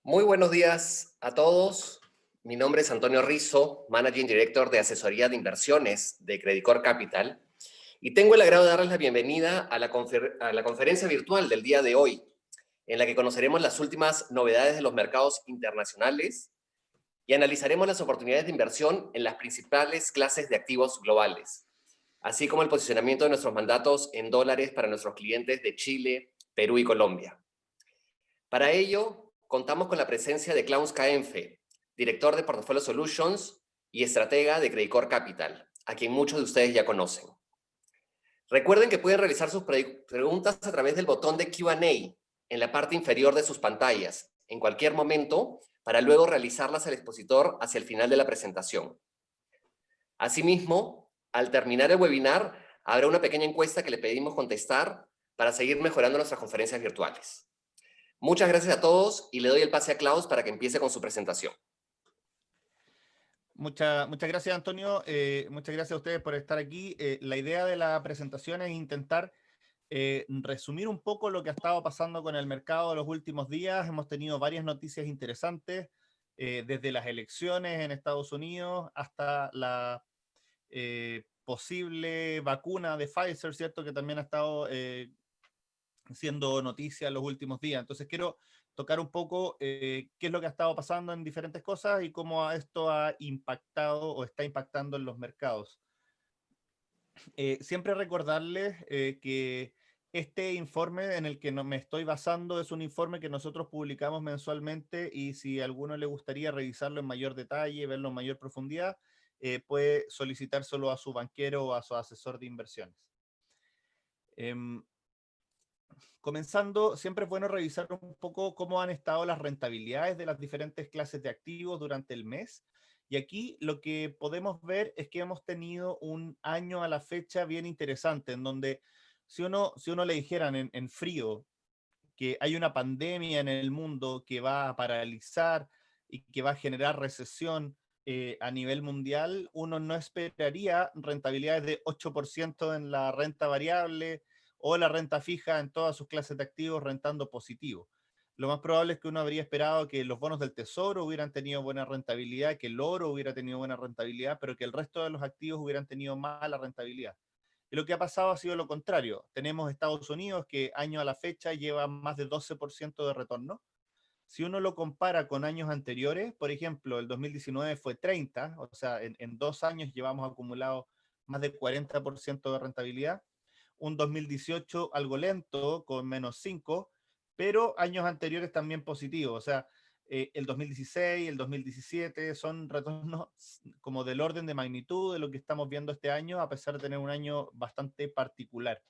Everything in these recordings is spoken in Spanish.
Muy buenos días a todos. Mi nombre es Antonio Rizzo, Managing Director de Asesoría de Inversiones de Credicor Capital, y tengo el agrado de darles la bienvenida a la conferencia virtual del día de hoy, en la que conoceremos las últimas novedades de los mercados internacionales y analizaremos las oportunidades de inversión en las principales clases de activos globales, así como el posicionamiento de nuestros mandatos en dólares para nuestros clientes de Chile, Perú y Colombia. Para ello, contamos con la presencia de Klaus Kaenfe, director de Portfolio Solutions y estratega de Credicor Capital, a quien muchos de ustedes ya conocen. Recuerden que pueden realizar sus preguntas a través del botón de Q&A en la parte inferior de sus pantallas, en cualquier momento, para luego realizarlas al expositor hacia el final de la presentación. Asimismo, al terminar el webinar, habrá una pequeña encuesta que le pedimos contestar para seguir mejorando nuestras conferencias virtuales. Muchas gracias a todos y le doy el pase a Klaus para que empiece con su presentación. Muchas gracias, Antonio. Muchas gracias a ustedes por estar aquí. La idea de la presentación es intentar resumir un poco lo que ha estado pasando con el mercado en los últimos días. Hemos tenido varias noticias interesantes, desde las elecciones en Estados Unidos hasta la posible vacuna de Pfizer, ¿cierto? Que también ha estado siendo noticia en los últimos días. Entonces quiero tocar un poco qué es lo que ha estado pasando en diferentes cosas y cómo esto ha impactado o está impactando en los mercados. Siempre recordarles que este informe en el que me estoy basando es un informe que nosotros publicamos mensualmente, y si a alguno le gustaría revisarlo en mayor detalle, verlo en mayor profundidad, puede solicitárselo a su banquero o a su asesor de inversiones. Comenzando, siempre es bueno revisar un poco cómo han estado las rentabilidades de las diferentes clases de activos durante el mes. Y aquí lo que podemos ver es que hemos tenido un año a la fecha bien interesante, en donde si uno le dijeran en frío que hay una pandemia en el mundo que va a paralizar y que va a generar recesión a nivel mundial, uno no esperaría rentabilidades de 8% en la renta variable o la renta fija en todas sus clases de activos rentando positivo. Lo más probable es que uno habría esperado que los bonos del tesoro hubieran tenido buena rentabilidad, que el oro hubiera tenido buena rentabilidad, pero que el resto de los activos hubieran tenido mala rentabilidad. Y lo que ha pasado ha sido lo contrario. Tenemos Estados Unidos que año a la fecha lleva más de 12% de retorno. Si uno lo compara con años anteriores, por ejemplo, el 2019 fue 30, o sea, en 2 años llevamos acumulado más de 40% de rentabilidad. Un 2018 algo lento, con menos 5, pero años anteriores también positivos. O sea, el 2016, el 2017 son retornos como del orden de magnitud de lo que estamos viendo este año, a pesar de tener un año bastante particular.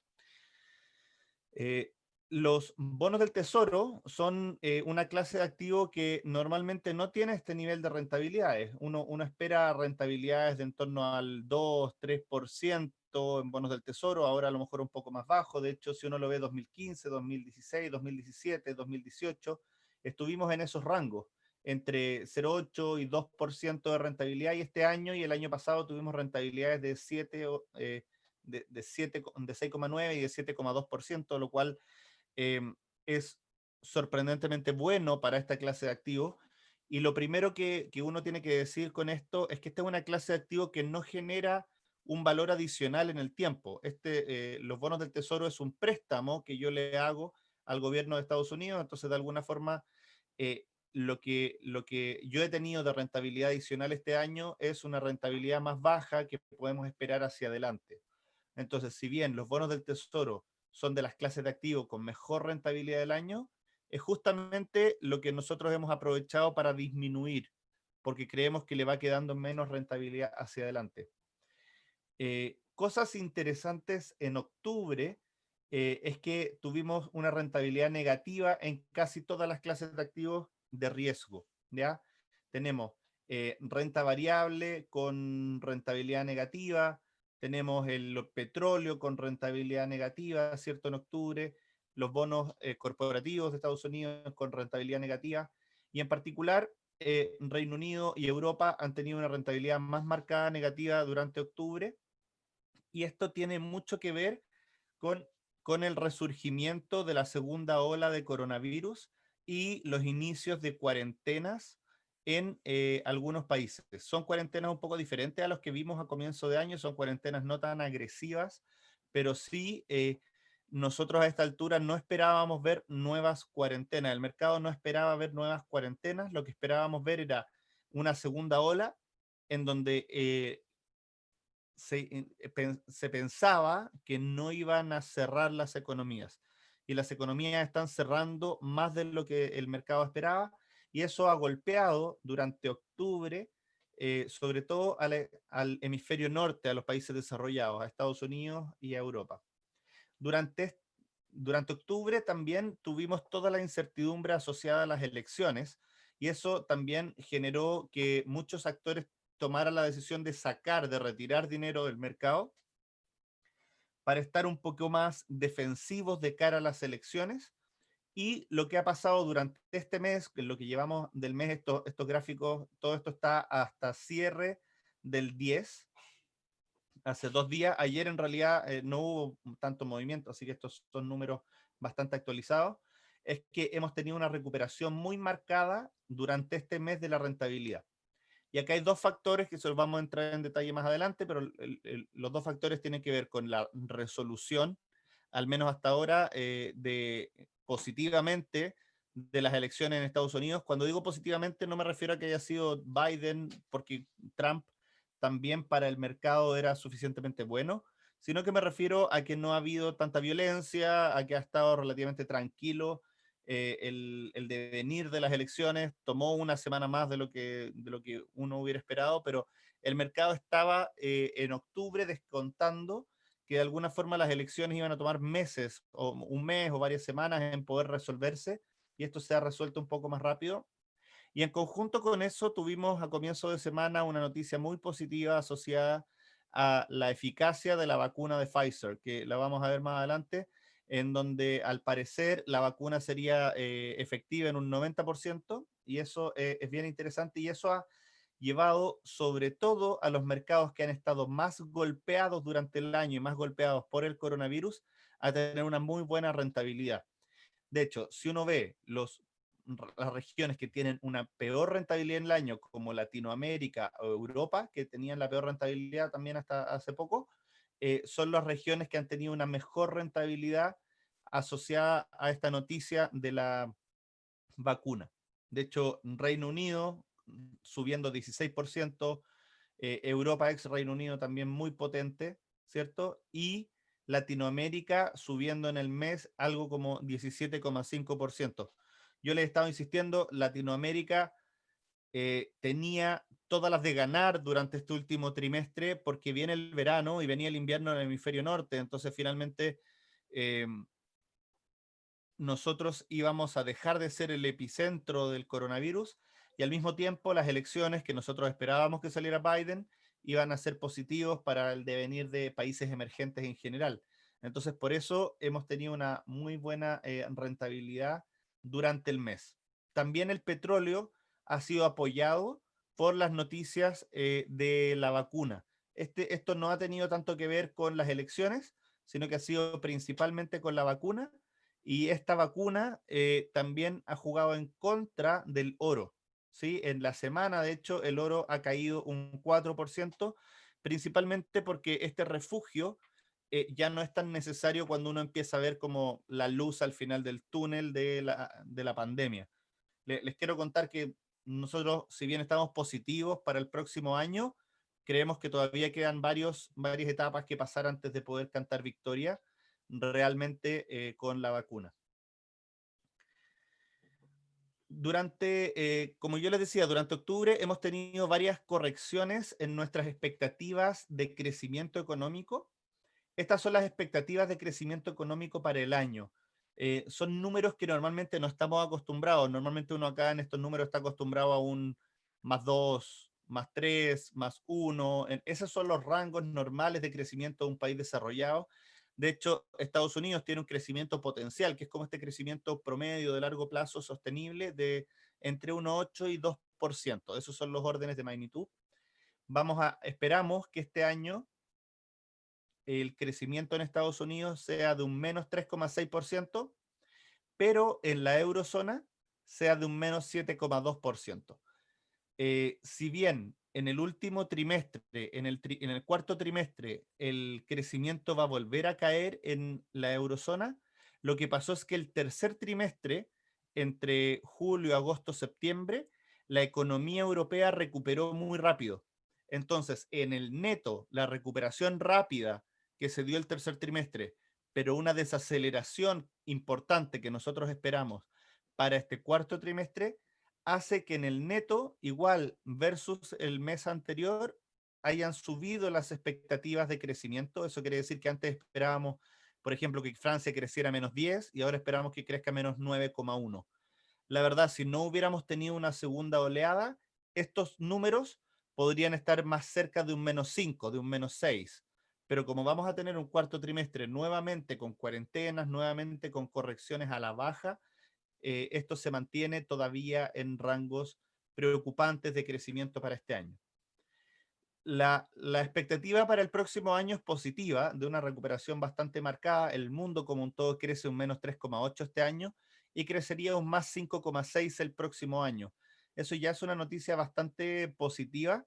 Eh, los bonos del tesoro son una clase de activo que normalmente no tiene este nivel de rentabilidades. Uno espera rentabilidades de en torno al 2-3% en bonos del tesoro, ahora a lo mejor un poco más bajo. De hecho, si uno lo ve 2015, 2016, 2017, 2018, estuvimos en esos rangos, entre 0,8 y 2% de rentabilidad, y este año y el año pasado tuvimos rentabilidades de 7 de 6,9 y de 7,2%, lo cual eh, es sorprendentemente bueno para esta clase de activos. Y lo primero que uno tiene que decir con esto es que esta es una clase de activo que no genera un valor adicional en el tiempo. Los bonos del tesoro es un préstamo que yo le hago al gobierno de Estados Unidos, entonces de alguna forma lo que yo he tenido de rentabilidad adicional este año es una rentabilidad más baja que podemos esperar hacia adelante. Entonces, si bien los bonos del tesoro son de las clases de activos con mejor rentabilidad del año, es justamente lo que nosotros hemos aprovechado para disminuir, porque creemos que le va quedando menos rentabilidad hacia adelante. Cosas interesantes en octubre es que tuvimos una rentabilidad negativa en casi todas las clases de activos de riesgo, ¿ya? Tenemos renta variable con rentabilidad negativa, tenemos el petróleo con rentabilidad negativa, ¿cierto? En octubre, los bonos corporativos de Estados Unidos con rentabilidad negativa, y en particular Reino Unido y Europa han tenido una rentabilidad más marcada negativa durante octubre, y esto tiene mucho que ver con, con el resurgimiento de la segunda ola de coronavirus y los inicios de cuarentenas en algunos países. Son cuarentenas un poco diferentes a los que vimos a comienzo de año, son cuarentenas no tan agresivas, pero sí nosotros a esta altura no esperábamos ver nuevas cuarentenas, el mercado no esperaba ver nuevas cuarentenas, lo que esperábamos ver era una segunda ola en donde se pensaba que no iban a cerrar las economías. Y las economías están cerrando más de lo que el mercado esperaba. Y eso ha golpeado durante octubre, sobre todo al hemisferio norte, a los países desarrollados, a Estados Unidos y a Europa. Durante, durante octubre también tuvimos toda la incertidumbre asociada a las elecciones y eso también generó que muchos actores tomaran la decisión de sacar, de retirar dinero del mercado para estar un poco más defensivos de cara a las elecciones. Y lo que ha pasado durante este mes, en lo que llevamos del mes, estos gráficos, todo esto está hasta cierre del 10, hace 2 días. Ayer en realidad no hubo tanto movimiento, así que estos son números bastante actualizados. Es que hemos tenido una recuperación muy marcada durante este mes de la rentabilidad. Y acá hay dos factores que se los vamos a entrar en detalle más adelante, pero los dos factores tienen que ver con la resolución, al menos hasta ahora, de positivamente de las elecciones en Estados Unidos. Cuando digo positivamente no me refiero a que haya sido Biden, porque Trump también para el mercado era suficientemente bueno, sino que me refiero a que no ha habido tanta violencia, a que ha estado relativamente tranquilo el devenir de las elecciones. Tomó una semana más de lo que uno hubiera esperado, pero el mercado estaba en octubre descontando que de alguna forma las elecciones iban a tomar meses, o un mes o varias semanas en poder resolverse, y esto se ha resuelto un poco más rápido. Y en conjunto con eso tuvimos a comienzo de semana una noticia muy positiva asociada a la eficacia de la vacuna de Pfizer, que la vamos a ver más adelante, en donde al parecer la vacuna sería efectiva en un 90%, y eso es bien interesante, y eso ha llevado sobre todo a los mercados que han estado más golpeados durante el año y más golpeados por el coronavirus a tener una muy buena rentabilidad. De hecho, si uno ve las regiones que tienen una peor rentabilidad en el año, como Latinoamérica o Europa, que tenían la peor rentabilidad también hasta hace poco, son las regiones que han tenido una mejor rentabilidad asociada a esta noticia de la vacuna. De hecho, Reino Unido subiendo 16%, Europa ex Reino Unido también muy potente, ¿cierto? Y Latinoamérica subiendo en el mes algo como 17,5%. Yo les estaba insistiendo, Latinoamérica tenía todas las de ganar durante este último trimestre porque viene el verano y venía el invierno en el hemisferio norte, entonces finalmente eh, nosotros íbamos a dejar de ser el epicentro del coronavirus y al mismo tiempo las elecciones que nosotros esperábamos que saliera Biden iban a ser positivos para el devenir de países emergentes en general. Entonces, por eso hemos tenido una muy buena rentabilidad durante el mes. También el petróleo ha sido apoyado por las noticias de la vacuna. Esto no ha tenido tanto que ver con las elecciones, sino que ha sido principalmente con la vacuna, y esta vacuna también ha jugado en contra del oro. ¿Sí? En la semana, de hecho, el oro ha caído un 4%, principalmente porque este refugio ya no es tan necesario cuando uno empieza a ver como la luz al final del túnel de la pandemia. Les quiero contar que nosotros, si bien estamos positivos para el próximo año, creemos que todavía quedan varias etapas que pasar antes de poder cantar victoria realmente con la vacuna. Como yo les decía, durante octubre hemos tenido varias correcciones en nuestras expectativas de crecimiento económico. Estas son las expectativas de crecimiento económico para el año. Son números que normalmente no estamos acostumbrados. Normalmente uno acá en estos números está acostumbrado a un +2, +3, +1. Esos son los rangos normales de crecimiento de un país desarrollado. De hecho, Estados Unidos tiene un crecimiento potencial, que es como este crecimiento promedio de largo plazo sostenible de entre 1,8 y 2%. Esos son los órdenes de magnitud. Esperamos que este año el crecimiento en Estados Unidos sea de un -3,6%, pero en la eurozona sea de un menos 7,2%. Si bien en el último trimestre, en el cuarto trimestre, el crecimiento va a volver a caer en la eurozona, lo que pasó es que el tercer trimestre, entre julio, agosto, septiembre, la economía europea recuperó muy rápido. Entonces, en el neto, la recuperación rápida que se dio el tercer trimestre, pero una desaceleración importante que nosotros esperamos para este cuarto trimestre, hace que en el neto, igual versus el mes anterior, hayan subido las expectativas de crecimiento. Eso quiere decir que antes esperábamos, por ejemplo, que Francia creciera -10 y ahora esperamos que crezca -9,1. La verdad, si no hubiéramos tenido una segunda oleada, estos números podrían estar más cerca de un -5, de un -6. Pero como vamos a tener un cuarto trimestre nuevamente con cuarentenas, nuevamente con correcciones a la baja, esto se mantiene todavía en rangos preocupantes de crecimiento para este año. La expectativa para el próximo año es positiva, de una recuperación bastante marcada. El mundo como un todo crece un -3,8 este año y crecería un +5,6 el próximo año. Eso ya es una noticia bastante positiva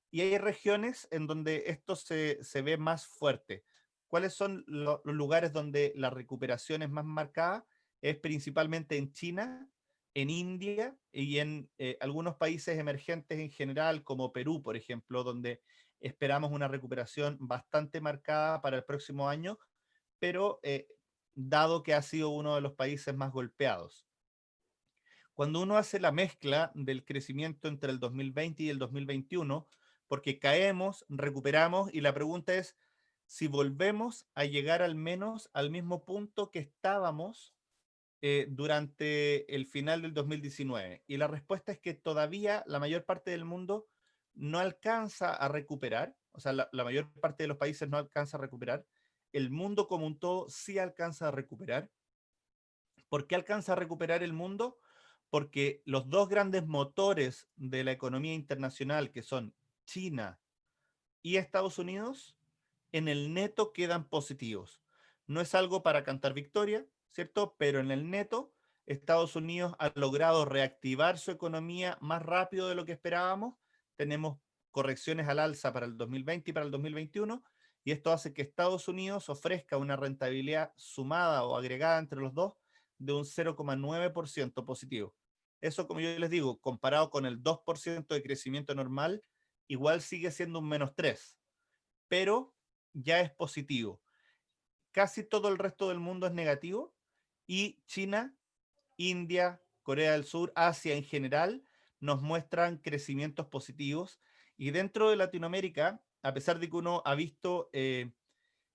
y hay regiones en donde esto se ve más fuerte. ¿Cuáles son los lugares donde la recuperación es más marcada? Es principalmente en China, en India y en algunos países emergentes en general, como Perú, por ejemplo, donde esperamos una recuperación bastante marcada para el próximo año, pero dado que ha sido uno de los países más golpeados. Cuando uno hace la mezcla del crecimiento entre el 2020 y el 2021, porque caemos, recuperamos, y la pregunta es si volvemos a llegar al menos al mismo punto que estábamos durante el final del 2019. Y la respuesta es que todavía la mayor parte del mundo no alcanza a recuperar, o sea, la mayor parte de los países no alcanza a recuperar, el mundo como un todo sí alcanza a recuperar. ¿Por qué alcanza a recuperar el mundo? Porque los dos grandes motores de la economía internacional, que son China y Estados Unidos, en el neto quedan positivos. No es algo para cantar victoria, ¿cierto? Pero en el neto, Estados Unidos ha logrado reactivar su economía más rápido de lo que esperábamos. Tenemos correcciones al alza para el 2020 y para el 2021, y esto hace que Estados Unidos ofrezca una rentabilidad sumada o agregada entre los dos de un 0,9% positivo. Eso, como yo les digo, comparado con el 2% de crecimiento normal, igual sigue siendo un -3, pero ya es positivo. Casi todo el resto del mundo es negativo y China, India, Corea del Sur, Asia en general nos muestran crecimientos positivos. Y dentro de Latinoamérica, a pesar de que uno ha visto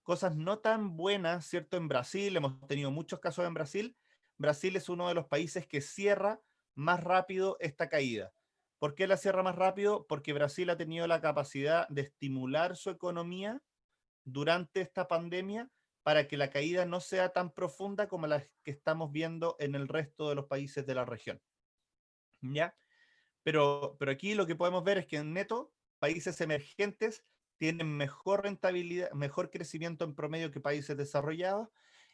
cosas no tan buenas, ¿cierto? En Brasil, hemos tenido muchos casos en Brasil. Brasil es uno de los países que cierra más rápido esta caída. ¿Por qué la cierra más rápido? Porque Brasil ha tenido la capacidad de estimular su economía durante esta pandemia para que la caída no sea tan profunda como la que estamos viendo en el resto de los países de la región. ¿Ya? Pero aquí lo que podemos ver es que en neto, países emergentes tienen mejor rentabilidad, mejor crecimiento en promedio que países desarrollados,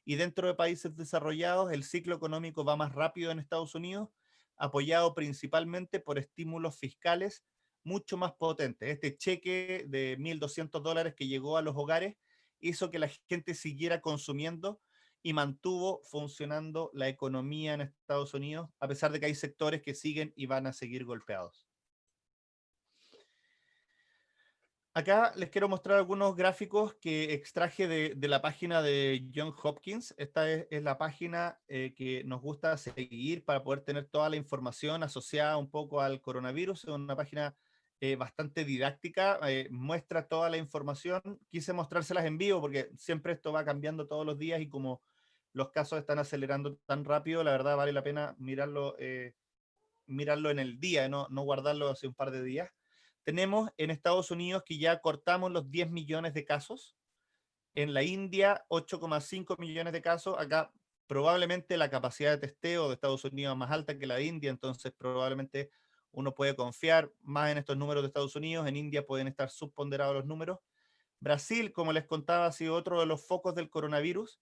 y dentro de países desarrollados el ciclo económico va más rápido en Estados Unidos, apoyado principalmente por estímulos fiscales mucho más potentes. Este cheque de $1.200 que llegó a los hogares hizo que la gente siguiera consumiendo y mantuvo funcionando la economía en Estados Unidos, a pesar de que hay sectores que siguen y van a seguir golpeados. Acá les quiero mostrar algunos gráficos que extraje de la página de Johns Hopkins. Esta es la página que nos gusta seguir para poder tener toda la información asociada un poco al coronavirus. Es una página bastante didáctica, muestra toda la información. Quise mostrárselas en vivo porque siempre esto va cambiando todos los días y como los casos están acelerando tan rápido, la verdad vale la pena mirarlo en el día, no guardarlo hace un par de días. Tenemos en Estados Unidos que ya cortamos los 10 millones de casos. En la India, 8,5 millones de casos. Acá probablemente la capacidad de testeo de Estados Unidos es más alta que la de India, entonces probablemente uno puede confiar más en estos números de Estados Unidos. En India pueden estar subponderados los números. Brasil, como les contaba, ha sido otro de los focos del coronavirus.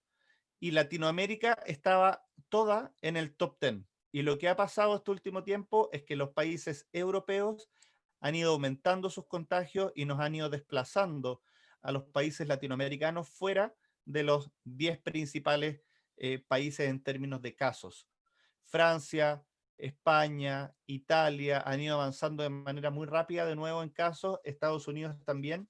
Y Latinoamérica estaba toda en el top 10. Y lo que ha pasado este último tiempo es que los países europeos han ido aumentando sus contagios y nos han ido desplazando a los países latinoamericanos fuera de los 10 principales países en términos de casos. Francia, España, Italia han ido avanzando de manera muy rápida de nuevo en casos, Estados Unidos también.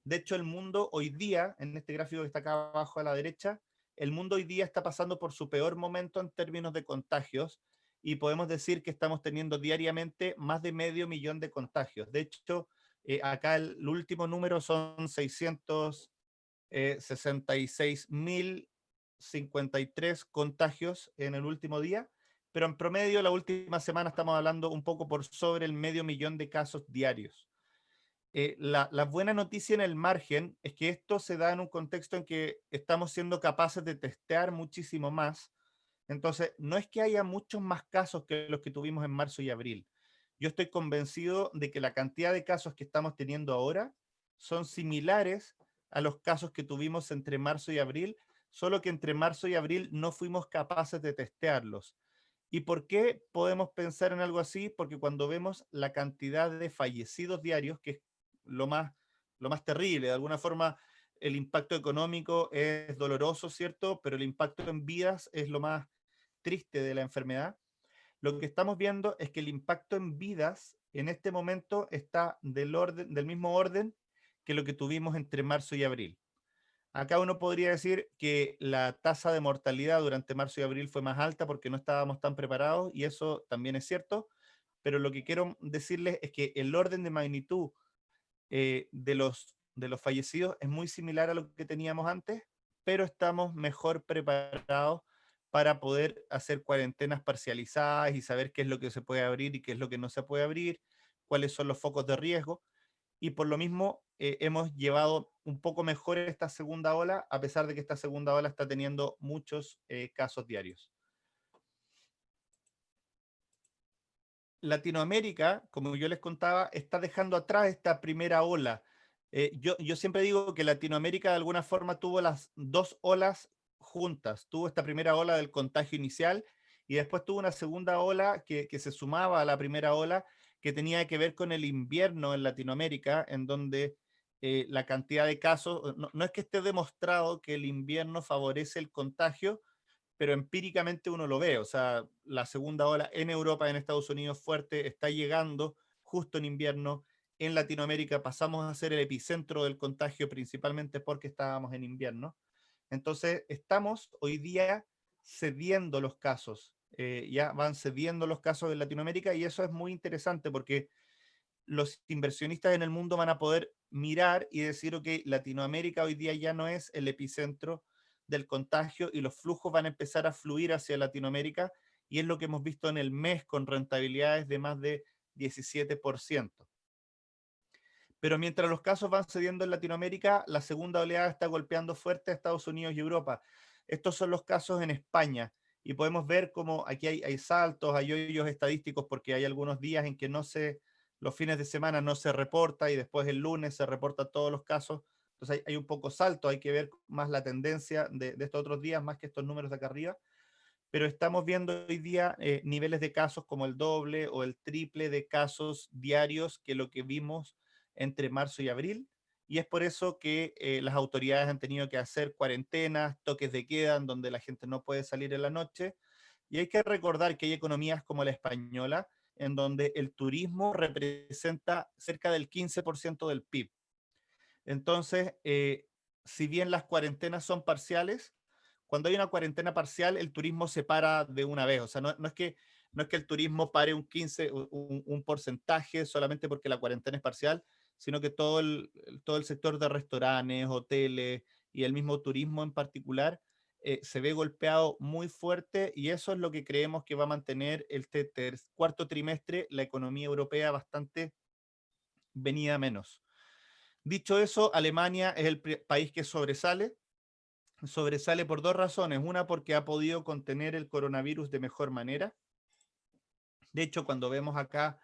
De hecho, el mundo hoy día, en este gráfico que está acá abajo a la derecha, el mundo hoy día está pasando por su peor momento en términos de contagios y podemos decir que estamos teniendo diariamente más de 500.000 de contagios. De hecho, acá el último número son 666.053 contagios en el último día, pero en promedio la última semana estamos hablando un poco por sobre el 500.000 de casos diarios. La buena noticia en el margen es que esto se da en un contexto en que estamos siendo capaces de testear muchísimo más. Entonces, no es que haya muchos más casos que los que tuvimos en marzo y abril. Yo estoy convencido de que la cantidad de casos que estamos teniendo ahora son similares a los casos que tuvimos entre marzo y abril, solo que entre marzo y abril no fuimos capaces de testearlos. ¿Y por qué podemos pensar en algo así? Porque cuando vemos la cantidad de fallecidos diarios, que es lo más terrible, de alguna forma el impacto económico es doloroso, ¿cierto? Pero el impacto en vidas es lo más triste de la enfermedad. Lo que estamos viendo es que el impacto en vidas en este momento está del mismo orden que lo que tuvimos entre marzo y abril. Acá uno podría decir que la tasa de mortalidad durante marzo y abril fue más alta porque no estábamos tan preparados y eso también es cierto, pero lo que quiero decirles es que el orden de magnitud de los fallecidos es muy similar a lo que teníamos antes, pero estamos mejor preparados para poder hacer cuarentenas parcializadas y saber qué es lo que se puede abrir y qué es lo que no se puede abrir, cuáles son los focos de riesgo y por lo mismo hemos llevado un poco mejor esta segunda ola, a pesar de que esta segunda ola está teniendo muchos casos diarios. Latinoamérica, como yo les contaba, está dejando atrás esta primera ola. Yo siempre digo que Latinoamérica de alguna forma tuvo las dos olas juntas. Tuvo esta primera ola del contagio inicial y después tuvo una segunda ola que se sumaba a la primera ola que tenía que ver con el invierno en Latinoamérica, en donde la cantidad de casos, no es que esté demostrado que el invierno favorece el contagio, pero empíricamente uno lo ve, o sea, la segunda ola en Europa, en Estados Unidos fuerte, está llegando justo en invierno. En Latinoamérica pasamos a ser el epicentro del contagio principalmente porque estábamos en invierno. Entonces, estamos hoy día cediendo los casos, ya van cediendo los casos en Latinoamérica y eso es muy interesante porque los inversionistas en el mundo van a poder mirar y decir, ok, Latinoamérica hoy día ya no es el epicentro del contagio y los flujos van a empezar a fluir hacia Latinoamérica y es lo que hemos visto en el mes con rentabilidades de más de 17%. Pero mientras los casos van cediendo en Latinoamérica, la segunda oleada está golpeando fuerte a Estados Unidos y Europa. Estos son los casos en España y podemos ver cómo aquí hay saltos, hay hoyos estadísticos porque hay algunos días en que los fines de semana no se reporta y después el lunes se reporta todos los casos. Entonces hay un poco salto, hay que ver más la tendencia de estos otros días más que estos números de acá arriba. Pero estamos viendo hoy día niveles de casos como el doble o el triple de casos diarios que lo que vimos entre marzo y abril. Y es por eso que las autoridades han tenido que hacer cuarentenas, toques de queda, en donde la gente no puede salir en la noche. Y hay que recordar que hay economías como la española, en donde el turismo representa cerca del 15% del PIB. Entonces, si bien las cuarentenas son parciales, cuando hay una cuarentena parcial, el turismo se para de una vez. O sea, no es que el turismo pare un 15, un porcentaje solamente porque la cuarentena es parcial, sino que todo el sector de restaurantes, hoteles y el mismo turismo en particular se ve golpeado muy fuerte y eso es lo que creemos que va a mantener este cuarto trimestre la economía europea bastante venida menos. Dicho eso, Alemania es el país que sobresale por dos razones. Una, porque ha podido contener el coronavirus de mejor manera. De hecho, cuando vemos acá,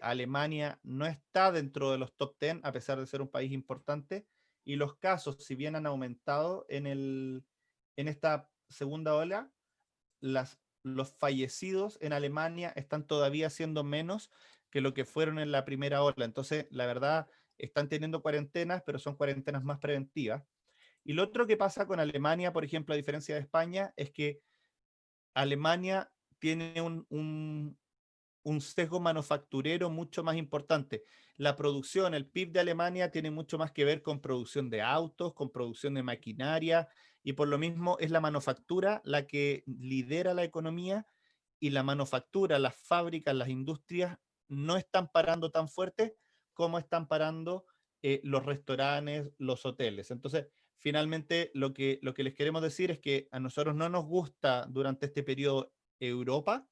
Alemania no está dentro de los top 10, a pesar de ser un país importante, y los casos, si bien han aumentado en esta segunda ola, las los fallecidos en Alemania están todavía siendo menos que lo que fueron en la primera ola. Entonces, la verdad, están teniendo cuarentenas, pero son cuarentenas más preventivas. Y lo otro que pasa con Alemania, por ejemplo, a diferencia de España, es que Alemania tiene un sesgo manufacturero mucho más importante. La producción, el PIB de Alemania tiene mucho más que ver con producción de autos, con producción de maquinaria, y por lo mismo es la manufactura la que lidera la economía, y la manufactura, las fábricas, las industrias no están parando tan fuerte como están parando los restaurantes, los hoteles. Entonces, finalmente, lo que les queremos decir es que a nosotros no nos gusta durante este periodo Europa,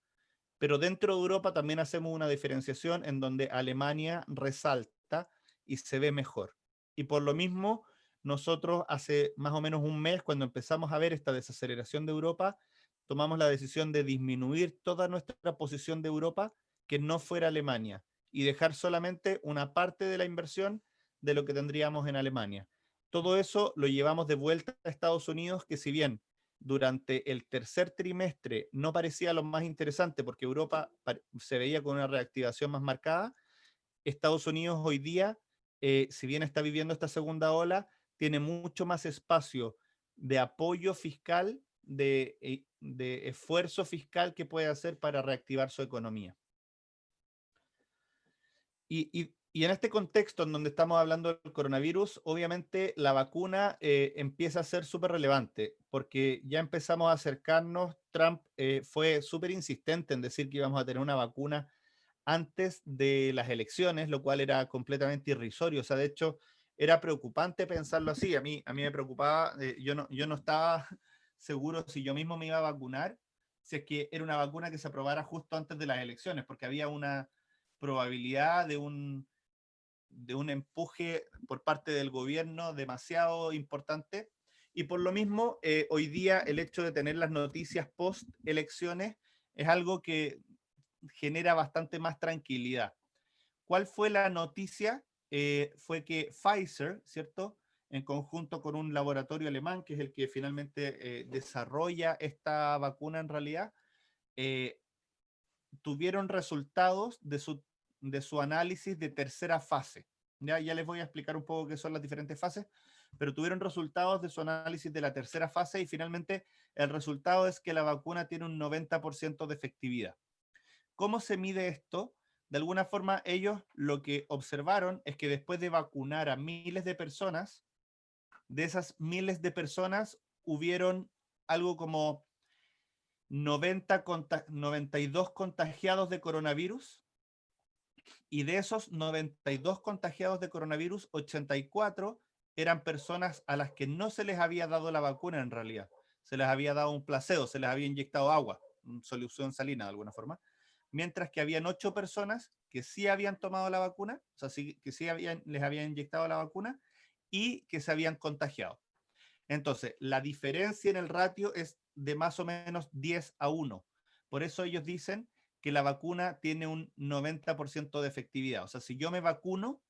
pero dentro de Europa también hacemos una diferenciación en donde Alemania resalta y se ve mejor. Y por lo mismo, nosotros hace más o menos un mes, cuando empezamos a ver esta desaceleración de Europa, tomamos la decisión de disminuir toda nuestra posición de Europa que no fuera Alemania y dejar solamente una parte de la inversión de lo que tendríamos en Alemania. Todo eso lo llevamos de vuelta a Estados Unidos, que si bien durante el tercer trimestre no parecía lo más interesante porque Europa se veía con una reactivación más marcada, Estados Unidos hoy día, si bien está viviendo esta segunda ola, tiene mucho más espacio de apoyo fiscal, de esfuerzo fiscal que puede hacer para reactivar su economía. Y en este contexto en donde estamos hablando del coronavirus, obviamente la vacuna empieza a ser súper relevante, porque ya empezamos a acercarnos. Trump fue súper insistente en decir que íbamos a tener una vacuna antes de las elecciones, lo cual era completamente irrisorio. O sea, de hecho, era preocupante pensarlo así. A mí me preocupaba, yo no estaba seguro si yo mismo me iba a vacunar, si es que era una vacuna que se aprobara justo antes de las elecciones, porque había una probabilidad de un empuje por parte del gobierno demasiado importante. Y por lo mismo, hoy día el hecho de tener las noticias post elecciones es algo que genera bastante más tranquilidad. ¿Cuál fue la noticia? Fue que Pfizer, ¿cierto? En conjunto con un laboratorio alemán, que es el que finalmente desarrolla esta vacuna en realidad, eh, tuvieron resultados de su análisis de tercera fase. Ya les voy a explicar un poco qué son las diferentes fases, pero tuvieron resultados de su análisis de la tercera fase y finalmente el resultado es que la vacuna tiene un 90% de efectividad. ¿Cómo se mide esto? De alguna forma ellos lo que observaron es que después de vacunar a miles de personas, de esas miles de personas hubieron algo como 92 contagiados de coronavirus, y de esos 92 contagiados de coronavirus, 84 eran personas a las que no se les había dado la vacuna en realidad. Se les había dado un placebo, se les había inyectado agua, solución salina de alguna forma, mientras que habían 8 personas que sí habían tomado la vacuna, o sea, que sí les habían inyectado la vacuna y que se habían contagiado. Entonces, la diferencia en el ratio es de más o menos 10-1. Por eso ellos dicen que la vacuna tiene un 90% de efectividad. O sea, si yo me vacuno,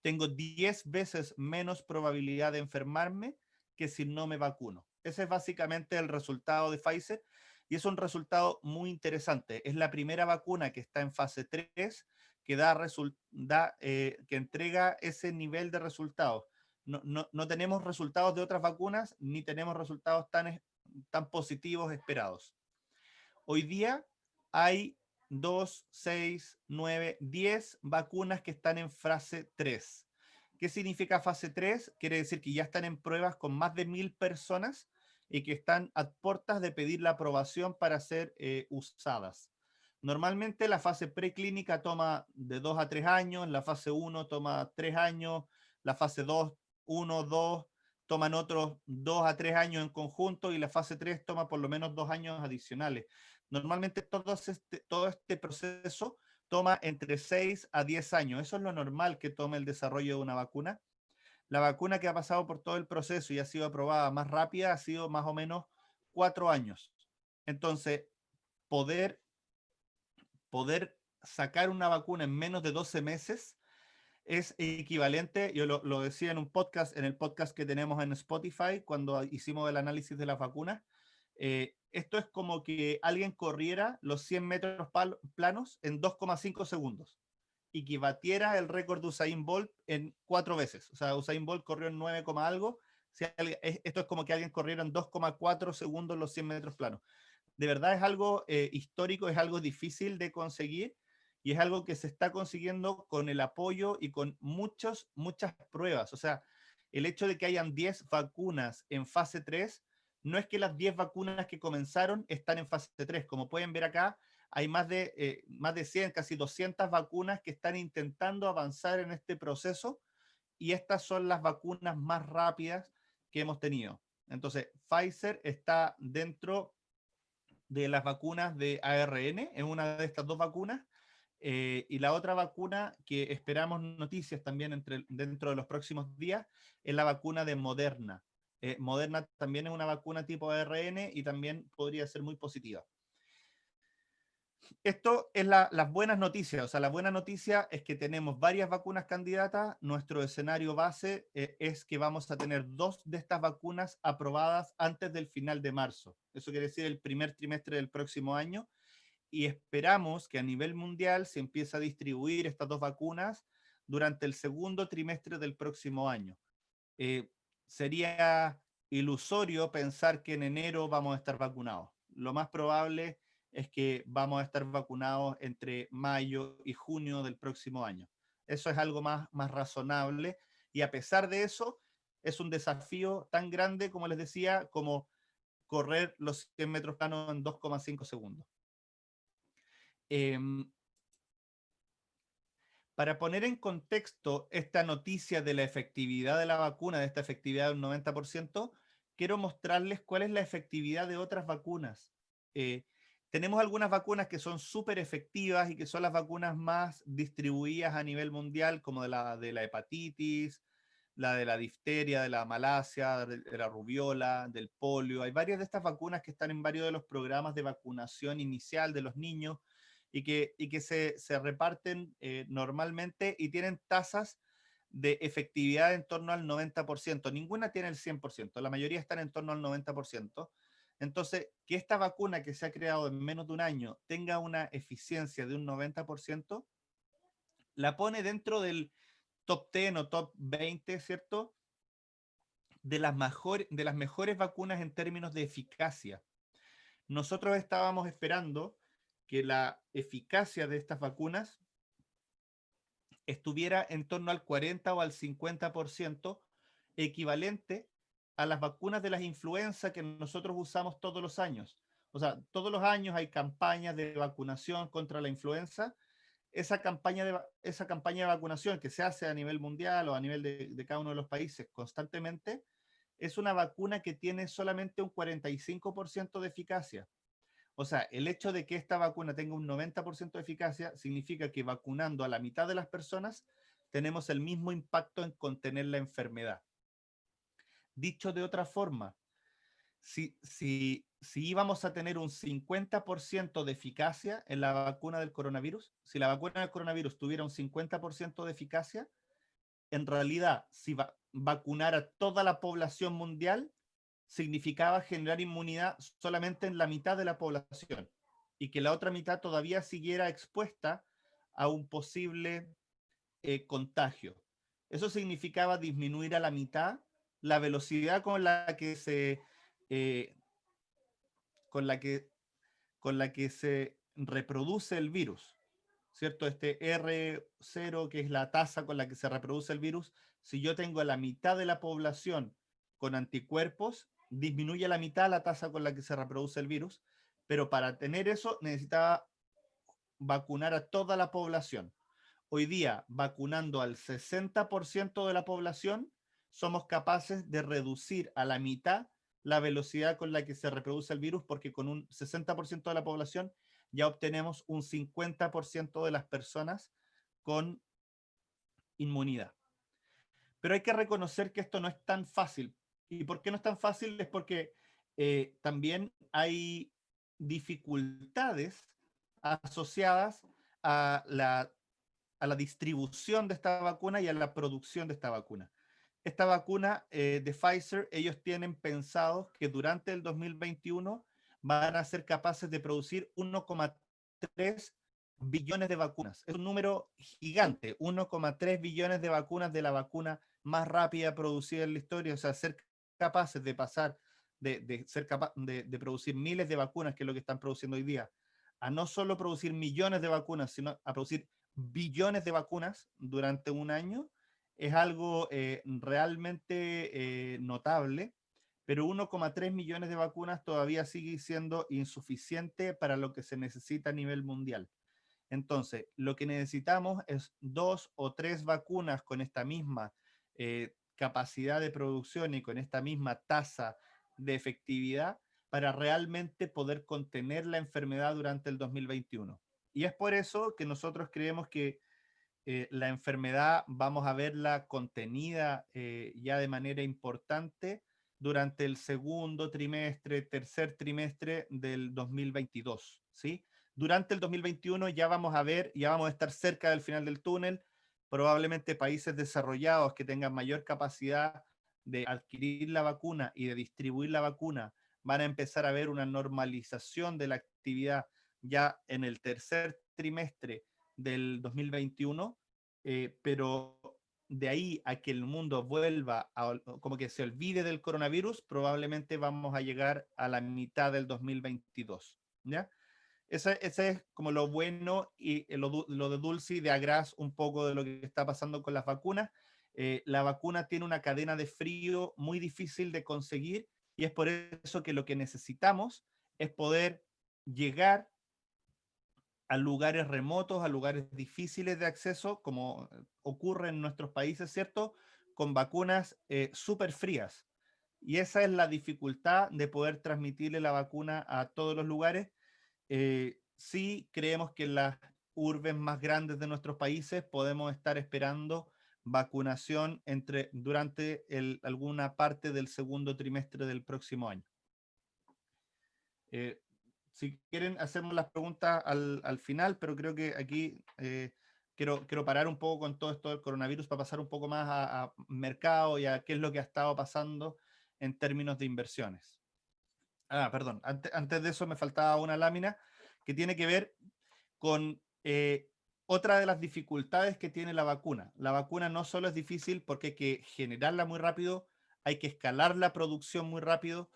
tengo 10 veces menos probabilidad de enfermarme que si no me vacuno. Ese es básicamente el resultado de Pfizer y es un resultado muy interesante. Es la primera vacuna que está en fase 3 que entrega ese nivel de resultados. No tenemos resultados de otras vacunas ni tenemos resultados tan positivos esperados. Hoy día hay 2, 6, 9, 10 vacunas que están en fase 3. ¿Qué significa fase 3? Quiere decir que ya están en pruebas con más de 1000 personas y que están a puertas de pedir la aprobación para ser usadas. Normalmente la fase preclínica toma de 2 a 3 años, la fase 1 toma 3 años, la fase 2, 1, 2, toman otros 2 a 3 años en conjunto y la fase 3 toma por lo menos 2 años adicionales. Normalmente todo este proceso toma entre 6 a 10 años. Eso es lo normal que tome el desarrollo de una vacuna. La vacuna que ha pasado por todo el proceso y ha sido aprobada más rápida ha sido más o menos 4 años. Entonces, poder sacar una vacuna en menos de 12 meses es equivalente, yo lo decía en un podcast, en el podcast que tenemos en Spotify, cuando hicimos el análisis de las vacunas, esto es como que alguien corriera los 100 metros planos en 2,5 segundos y que batiera el récord de Usain Bolt en 4 veces. O sea, Usain Bolt corrió en 9, algo. Si esto es como que alguien corriera en 2,4 segundos los 100 metros planos. De verdad es algo histórico, es algo difícil de conseguir y es algo que se está consiguiendo con el apoyo y con muchas pruebas. O sea, el hecho de que hayan 10 vacunas en fase 3, no es que las 10 vacunas que comenzaron están en fase 3. Como pueden ver acá, hay más de 100, casi 200 vacunas que están intentando avanzar en este proceso y estas son las vacunas más rápidas que hemos tenido. Entonces, Pfizer está dentro de las vacunas de ARN, es una de estas dos vacunas, y la otra vacuna que esperamos noticias también dentro de los próximos días es la vacuna de Moderna. Moderna también es una vacuna tipo ARN y también podría ser muy positiva. Esto es las buenas noticias. O sea, la buena noticia es que tenemos varias vacunas candidatas. Nuestro escenario base es que vamos a tener 2 de estas vacunas aprobadas antes del final de marzo. Eso quiere decir el primer trimestre del próximo año. Y esperamos que a nivel mundial se empiece a distribuir estas 2 vacunas durante el segundo trimestre del próximo año. Sería ilusorio pensar que en enero vamos a estar vacunados. Lo más probable es que vamos a estar vacunados entre mayo y junio del próximo año. Eso es algo más razonable y a pesar de eso es un desafío tan grande, como les decía, como correr los 100 metros planos en 2,5 segundos. Para poner en contexto esta noticia de la efectividad de la vacuna, de esta efectividad del 90%, quiero mostrarles cuál es la efectividad de otras vacunas. Tenemos algunas vacunas que son súper efectivas y que son las vacunas más distribuidas a nivel mundial, como de la hepatitis, la de la difteria, de la malasia, de la rubiola, del polio. Hay varias de estas vacunas que están en varios de los programas de vacunación inicial de los niños y que se reparten normalmente y tienen tasas de efectividad en torno al 90%. Ninguna tiene el 100%, la mayoría están en torno al 90%. Entonces, que esta vacuna que se ha creado en menos de un año tenga una eficiencia de un 90%, la pone dentro del top 10 o top 20, ¿cierto? De las mejores vacunas en términos de eficacia. Nosotros estábamos esperando que la eficacia de estas vacunas estuviera en torno al 40 o al 50%, equivalente a las vacunas de las influenza que nosotros usamos todos los años. O sea, todos los años hay campañas de vacunación contra la influenza. Esa campaña de vacunación que se hace a nivel mundial o a nivel de cada uno de los países constantemente, es una vacuna que tiene solamente un 45% de eficacia. O sea, el hecho de que esta vacuna tenga un 90% de eficacia significa que vacunando a la mitad de las personas tenemos el mismo impacto en contener la enfermedad. Dicho de otra forma, si íbamos a tener un 50% de eficacia en la vacuna del coronavirus, si la vacuna del coronavirus tuviera un 50% de eficacia, en realidad, si vacunar a toda la población mundial, significaba generar inmunidad solamente en la mitad de la población y que la otra mitad todavía siguiera expuesta a un posible contagio. Eso significaba disminuir a la mitad la velocidad eh, con la que, con la que se reproduce el virus, ¿cierto? Este R0, que es la tasa con la que se reproduce el virus, si yo tengo a la mitad de la población con anticuerpos, disminuye a la mitad la tasa con la que se reproduce el virus, pero para tener eso necesitaba vacunar a toda la población. Hoy día, vacunando al 60% de la población, somos capaces de reducir a la mitad la velocidad con la que se reproduce el virus, porque con un 60% de la población ya obtenemos un 50% de las personas con inmunidad. Pero hay que reconocer que esto no es tan fácil. ¿Y por qué no es tan fácil? Es porque también hay dificultades asociadas a la distribución de esta vacuna y a la producción de esta vacuna. Esta vacuna de Pfizer, ellos tienen pensado que durante el 2021 van a ser capaces de producir 1,3 billones de vacunas. Es un número gigante, 1,3 billones de vacunas, de la vacuna más rápida producida en la historia. O sea, ser capaces de pasar de producir miles de vacunas, que es lo que están produciendo hoy día, a no solo producir millones de vacunas, sino a producir billones de vacunas durante un año, es algo realmente notable, pero 1,3 millones de vacunas todavía sigue siendo insuficiente para lo que se necesita a nivel mundial. Entonces, lo que necesitamos es 2 o 3 vacunas con esta misma capacidad de producción y con esta misma tasa de efectividad para realmente poder contener la enfermedad durante el 2021. Y es por eso que nosotros creemos que la enfermedad vamos a verla contenida ya de manera importante durante el segundo trimestre, tercer trimestre del 2022, ¿sí? Durante el 2021 ya vamos a ver, ya vamos a estar cerca del final del túnel, probablemente países desarrollados que tengan mayor capacidad de adquirir la vacuna y de distribuir la vacuna van a empezar a ver una normalización de la actividad ya en el tercer trimestre del 2021, pero de ahí a que el mundo vuelva a, como que se olvide del coronavirus, probablemente vamos a llegar a la mitad del 2022, ¿ya? Ese es como lo bueno y lo de dulce y de agraz un poco de lo que está pasando con las vacunas. La vacuna tiene una cadena de frío muy difícil de conseguir y es por eso que lo que necesitamos es poder llegar a lugares remotos, a lugares difíciles de acceso, como ocurre en nuestros países, ¿cierto? Con vacunas súper frías. Y esa es la dificultad de poder transmitirle la vacuna a todos los lugares. Sí creemos que en las urbes más grandes de nuestros países podemos estar esperando vacunación durante alguna parte del segundo trimestre del próximo año. Eh, si quieren, hacemos las preguntas al final, pero creo que aquí quiero parar un poco con todo esto del coronavirus para pasar un poco más a mercado y a qué es lo que ha estado pasando en términos de inversiones. Perdón, antes de eso me faltaba una lámina que tiene que ver con otra de las dificultades que tiene la vacuna. La vacuna no solo es difícil porque hay que generarla muy rápido, hay que escalar la producción muy rápido,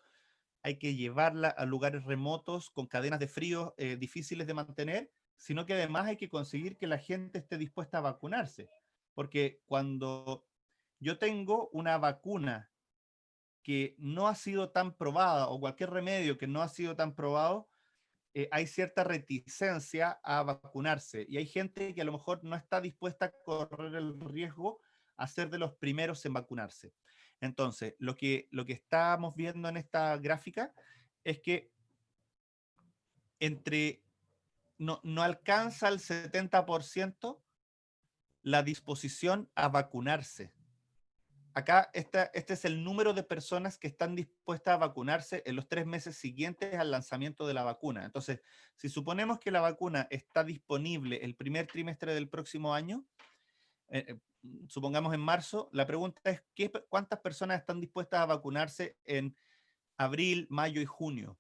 hay que llevarla a lugares remotos con cadenas de frío difíciles de mantener, sino que además hay que conseguir que la gente esté dispuesta a vacunarse. Porque cuando yo tengo una vacuna que no ha sido tan probada o cualquier remedio que no ha sido tan probado, hay cierta reticencia a vacunarse y hay gente que a lo mejor no está dispuesta a correr el riesgo a ser de los primeros en vacunarse. Entonces, lo que estamos viendo en esta gráfica es que entre no alcanza el 70% la disposición a vacunarse. Acá este es el número de personas que están dispuestas a vacunarse en los 3 meses siguientes al lanzamiento de la vacuna. Entonces, si suponemos que la vacuna está disponible el primer trimestre del próximo año, supongamos en marzo, la pregunta es ¿cuántas personas están dispuestas a vacunarse en abril, mayo y junio?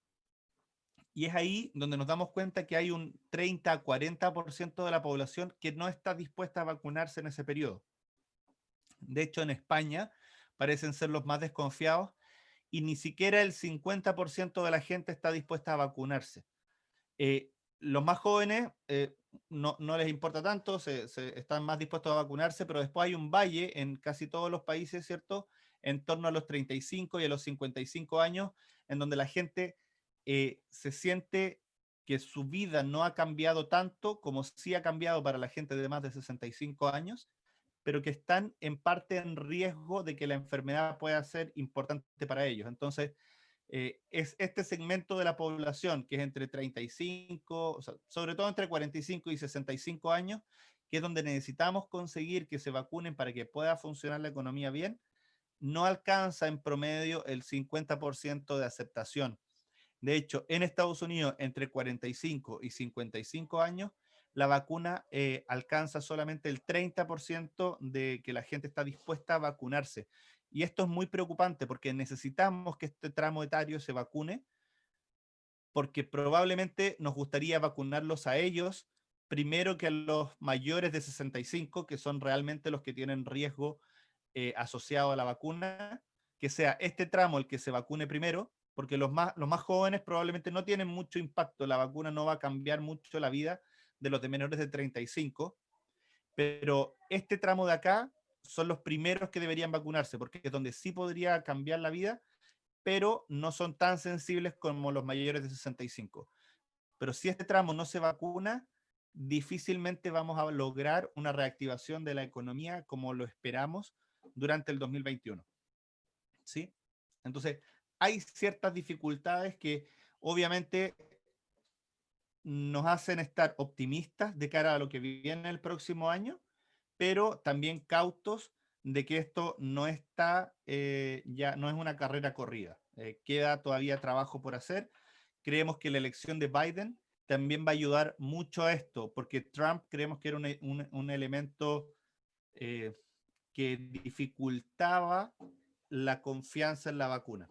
Y es ahí donde nos damos cuenta que hay un 30-40% de la población que no está dispuesta a vacunarse en ese periodo. De hecho, en España parecen ser los más desconfiados y ni siquiera el 50% de la gente está dispuesta a vacunarse. Los más jóvenes no les importa tanto, están más dispuestos a vacunarse, pero después hay un valle en casi todos los países, ¿cierto? En torno a los 35 y a los 55 años, en donde la gente se siente que su vida no ha cambiado tanto como sí ha cambiado para la gente de más de 65 años, pero que están en parte en riesgo de que la enfermedad pueda ser importante para ellos. Entonces, es este segmento de la población que es entre 35, o sea, sobre todo entre 45 y 65 años, que es donde necesitamos conseguir que se vacunen para que pueda funcionar la economía bien, no alcanza en promedio el 50% de aceptación. De hecho, en Estados Unidos, entre 45 y 55 años, la vacuna alcanza solamente el 30% de que la gente está dispuesta a vacunarse. Y esto es muy preocupante porque necesitamos que este tramo etario se vacune porque probablemente nos gustaría vacunarlos a ellos primero que a los mayores de 65, que son realmente los que tienen riesgo asociado a la vacuna, que sea este tramo el que se vacune primero, porque los más jóvenes probablemente no tienen mucho impacto, la vacuna no va a cambiar mucho la vida de los de menores de 35, pero este tramo de acá son los primeros que deberían vacunarse, porque es donde sí podría cambiar la vida, pero no son tan sensibles como los mayores de 65. Pero si este tramo no se vacuna, difícilmente vamos a lograr una reactivación de la economía como lo esperamos durante el 2021. ¿Sí? Entonces, hay ciertas dificultades que obviamente nos hacen estar optimistas de cara a lo que viene el próximo año, pero también cautos de que esto no está, ya no es una carrera corrida. Queda todavía trabajo por hacer. Creemos que la elección de Biden también va a ayudar mucho a esto, porque Trump creemos que era un elemento eh, que dificultaba la confianza en la vacuna.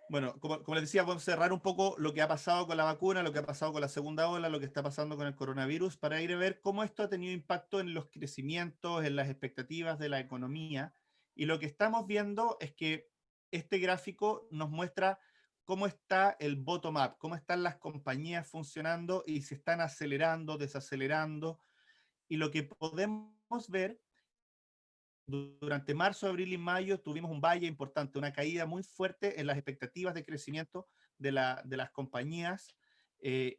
Bueno, como les decía, vamos a cerrar un poco lo que ha pasado con la vacuna, lo que ha pasado con la segunda ola, lo que está pasando con el coronavirus, para ir a ver cómo esto ha tenido impacto en los crecimientos, en las expectativas de la economía. Y lo que estamos viendo es que este gráfico nos muestra cómo está el bottom-up, cómo están las compañías funcionando y si están acelerando, desacelerando. Y lo que podemos ver durante marzo, abril y mayo tuvimos un valle importante, una caída muy fuerte en las expectativas de crecimiento de las compañías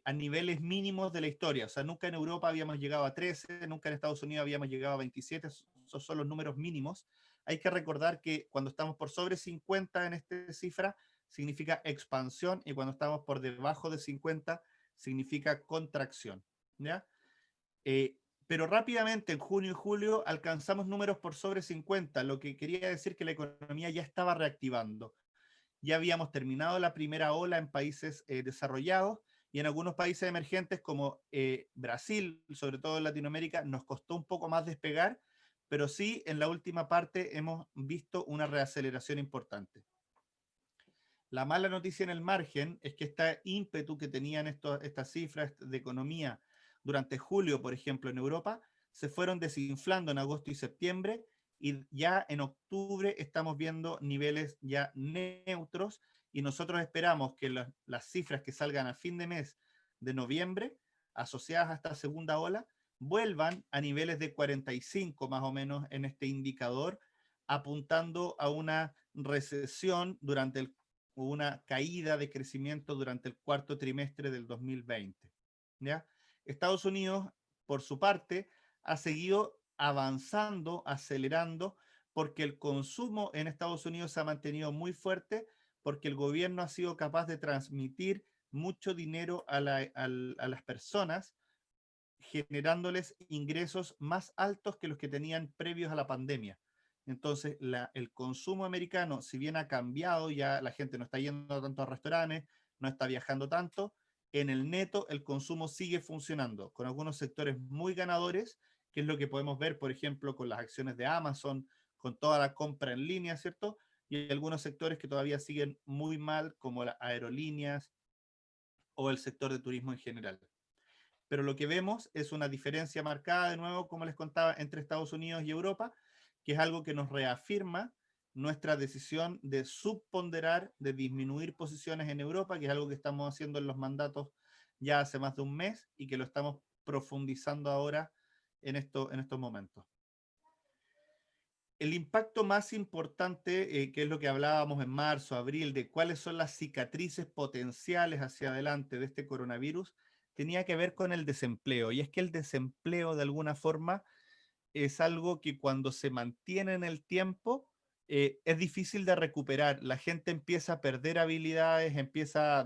a niveles mínimos de la historia. O sea, nunca en Europa habíamos llegado a 13, nunca en Estados Unidos habíamos llegado a 27, esos son los números mínimos. Hay que recordar que cuando estamos por sobre 50 en esta cifra, significa expansión, y cuando estamos por debajo de 50, significa contracción. ¿Ya? Eh, pero rápidamente en junio y julio alcanzamos números por sobre 50, lo que quería decir que la economía ya estaba reactivando. Ya habíamos terminado la primera ola en países desarrollados, y en algunos países emergentes como Brasil, sobre todo en Latinoamérica, nos costó un poco más despegar, pero sí en la última parte hemos visto una reaceleración importante. La mala noticia en el margen es que este ímpetu que tenían estas cifras de economía durante julio, por ejemplo, en Europa, se fueron desinflando en agosto y septiembre, y ya en octubre estamos viendo niveles ya neutros, y nosotros esperamos que las cifras que salgan a fin de mes de noviembre, asociadas a esta segunda ola, vuelvan a niveles de 45 más o menos en este indicador, apuntando a una recesión una caída de crecimiento durante el cuarto trimestre del 2020. ¿Ya? Estados Unidos, por su parte, ha seguido avanzando, acelerando, porque el consumo en Estados Unidos se ha mantenido muy fuerte, porque el gobierno ha sido capaz de transmitir mucho dinero a las personas, generándoles ingresos más altos que los que tenían previos a la pandemia. Entonces, el consumo americano, si bien ha cambiado, ya la gente no está yendo tanto a restaurantes, no está viajando tanto, en el neto el consumo sigue funcionando, con algunos sectores muy ganadores, que es lo que podemos ver, por ejemplo, con las acciones de Amazon, con toda la compra en línea, ¿cierto? Y algunos sectores que todavía siguen muy mal, como las aerolíneas o el sector de turismo en general. Pero lo que vemos es una diferencia marcada, de nuevo, como les contaba, entre Estados Unidos y Europa, que es algo que nos reafirma nuestra decisión de subponderar, de disminuir posiciones en Europa, que es algo que estamos haciendo en los mandatos ya hace más de un mes y que lo estamos profundizando ahora en estos momentos. El impacto más importante, que es lo que hablábamos en marzo, abril, de cuáles son las cicatrices potenciales hacia adelante de este coronavirus, tenía que ver con el desempleo. Y es que el desempleo, de alguna forma, es algo que cuando se mantiene en el tiempo, es difícil de recuperar. La gente empieza a perder habilidades, empieza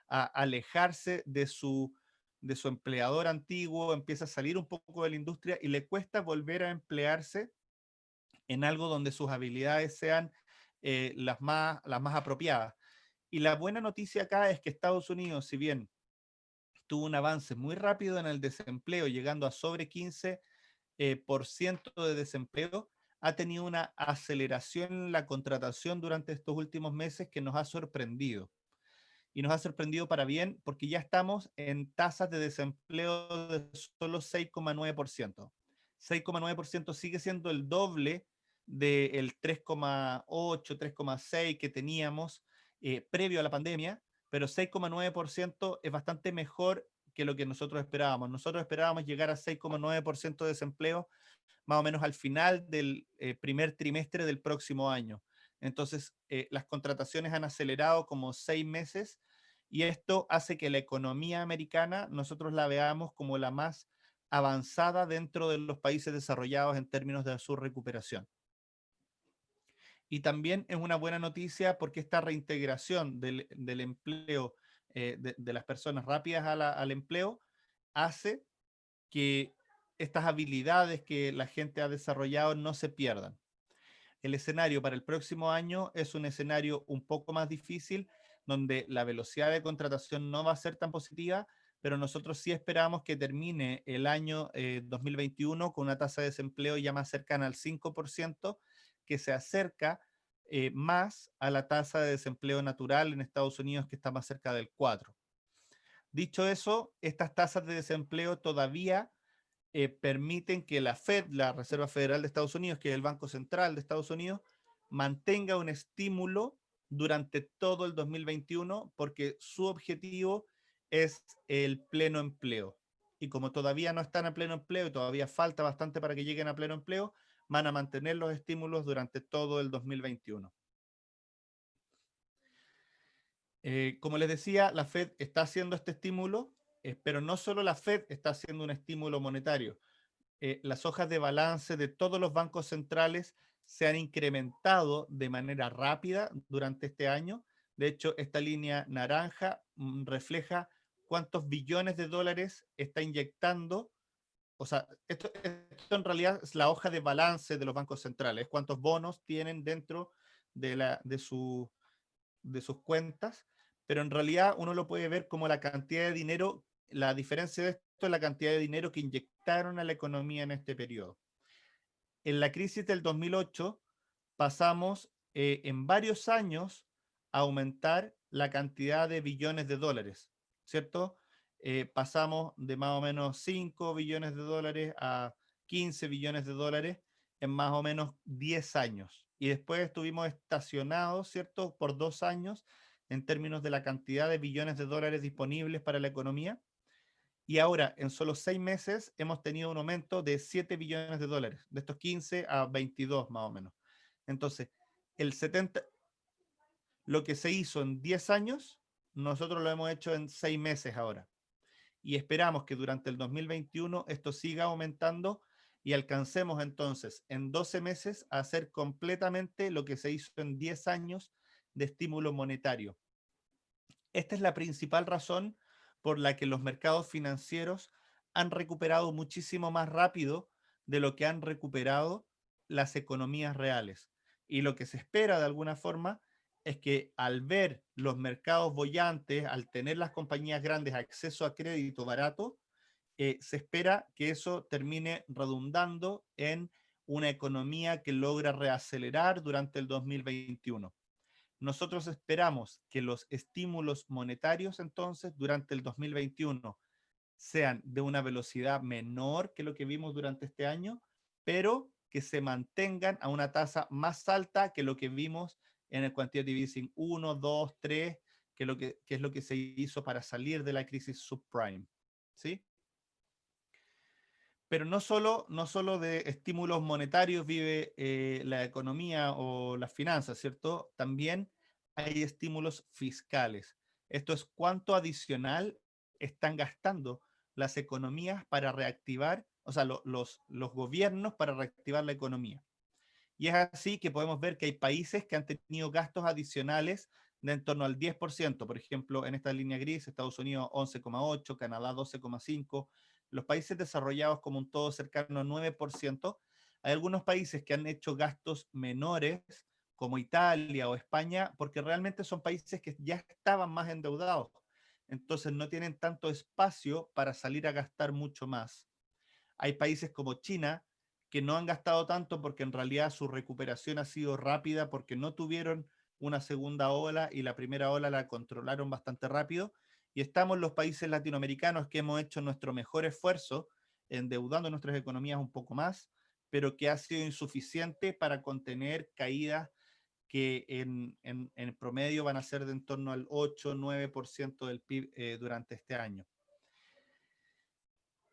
a alejarse de su empleador antiguo, empieza a salir un poco de la industria y le cuesta volver a emplearse en algo donde sus habilidades sean las más apropiadas. Y la buena noticia acá es que Estados Unidos, si bien tuvo un avance muy rápido en el desempleo, llegando a sobre 15% de desempleo, ha tenido una aceleración en la contratación durante estos últimos meses que nos ha sorprendido. Y nos ha sorprendido para bien porque ya estamos en tasas de desempleo de solo 6,9%. 6,9% sigue siendo el doble del 3,8, 3,6 que teníamos previo a la pandemia, pero 6,9% es bastante mejor que lo que nosotros esperábamos. Nosotros esperábamos llegar a 6,9% de desempleo más o menos al final del primer trimestre del próximo año. Entonces, las contrataciones han acelerado como 6 meses y esto hace que la economía americana nosotros la veamos como la más avanzada dentro de los países desarrollados en términos de su recuperación. Y también es una buena noticia porque esta reintegración del empleo, de las personas rápidas al empleo, hace que estas habilidades que la gente ha desarrollado no se pierdan. El escenario para el próximo año es un escenario un poco más difícil, donde la velocidad de contratación no va a ser tan positiva, pero nosotros sí esperamos que termine el año 2021 con una tasa de desempleo ya más cercana al 5%, que se acerca más a la tasa de desempleo natural en Estados Unidos, que está más cerca del 4%. Dicho eso, estas tasas de desempleo todavía permiten que la Fed, la Reserva Federal de Estados Unidos, que es el Banco Central de Estados Unidos, mantenga un estímulo durante todo el 2021 porque su objetivo es el pleno empleo. Y como todavía no están en pleno empleo y todavía falta bastante para que lleguen a pleno empleo, van a mantener los estímulos durante todo el 2021. Como les decía, la Fed está haciendo este estímulo, pero no solo la Fed está haciendo un estímulo monetario. Las hojas de balance de todos los bancos centrales se han incrementado de manera rápida durante este año. De hecho, esta línea naranja refleja cuántos billones de dólares está inyectando. O sea, esto en realidad es la hoja de balance de los bancos centrales, cuántos bonos tienen dentro de sus cuentas, pero en realidad uno lo puede ver como la cantidad de dinero, la diferencia de esto es la cantidad de dinero que inyectaron a la economía en este periodo. En la crisis del 2008 pasamos en varios años a aumentar la cantidad de billones de dólares, ¿cierto? Pasamos de más o menos 5 billones de dólares a 15 billones de dólares en más o menos 10 años. Y después estuvimos estacionados, ¿cierto? Por 2 años en términos de la cantidad de billones de dólares disponibles para la economía. Y ahora, en solo 6 meses, hemos tenido un aumento de 7 billones de dólares, de estos 15 a 22 más o menos. Entonces, el 70, lo que se hizo en 10 años, nosotros lo hemos hecho en 6 meses ahora. Y esperamos que durante el 2021 esto siga aumentando y alcancemos entonces en 12 meses a hacer completamente lo que se hizo en 10 años de estímulo monetario. Esta es la principal razón por la que los mercados financieros han recuperado muchísimo más rápido de lo que han recuperado las economías reales. Y lo que se espera de alguna forma es que al ver los mercados bollantes, al tener las compañías grandes acceso a crédito barato, se espera que eso termine redundando en una economía que logra reacelerar durante el 2021. Nosotros esperamos que los estímulos monetarios entonces durante el 2021 sean de una velocidad menor que lo que vimos durante este año, pero que se mantengan a una tasa más alta que lo que vimos en el quantitative easing 1, 2, 3, que es lo que se hizo para salir de la crisis subprime. ¿Sí? Pero no solo de estímulos monetarios vive la economía o las finanzas, ¿cierto? También hay estímulos fiscales. Esto es cuánto adicional están gastando las economías para reactivar, o sea, los gobiernos para reactivar la economía. Y es así que podemos ver que hay países que han tenido gastos adicionales de en torno al 10%. Por ejemplo, en esta línea gris, Estados Unidos 11,8%, Canadá 12,5%, los países desarrollados como un todo cercano a 9%. Hay algunos países que han hecho gastos menores, como Italia o España, porque realmente son países que ya estaban más endeudados. Entonces no tienen tanto espacio para salir a gastar mucho más. Hay países como China que no han gastado tanto porque en realidad su recuperación ha sido rápida porque no tuvieron una segunda ola y la primera ola la controlaron bastante rápido. Y estamos los países latinoamericanos que hemos hecho nuestro mejor esfuerzo endeudando nuestras economías un poco más, pero que ha sido insuficiente para contener caídas que en promedio van a ser de en torno al 8-9% del PIB durante este año.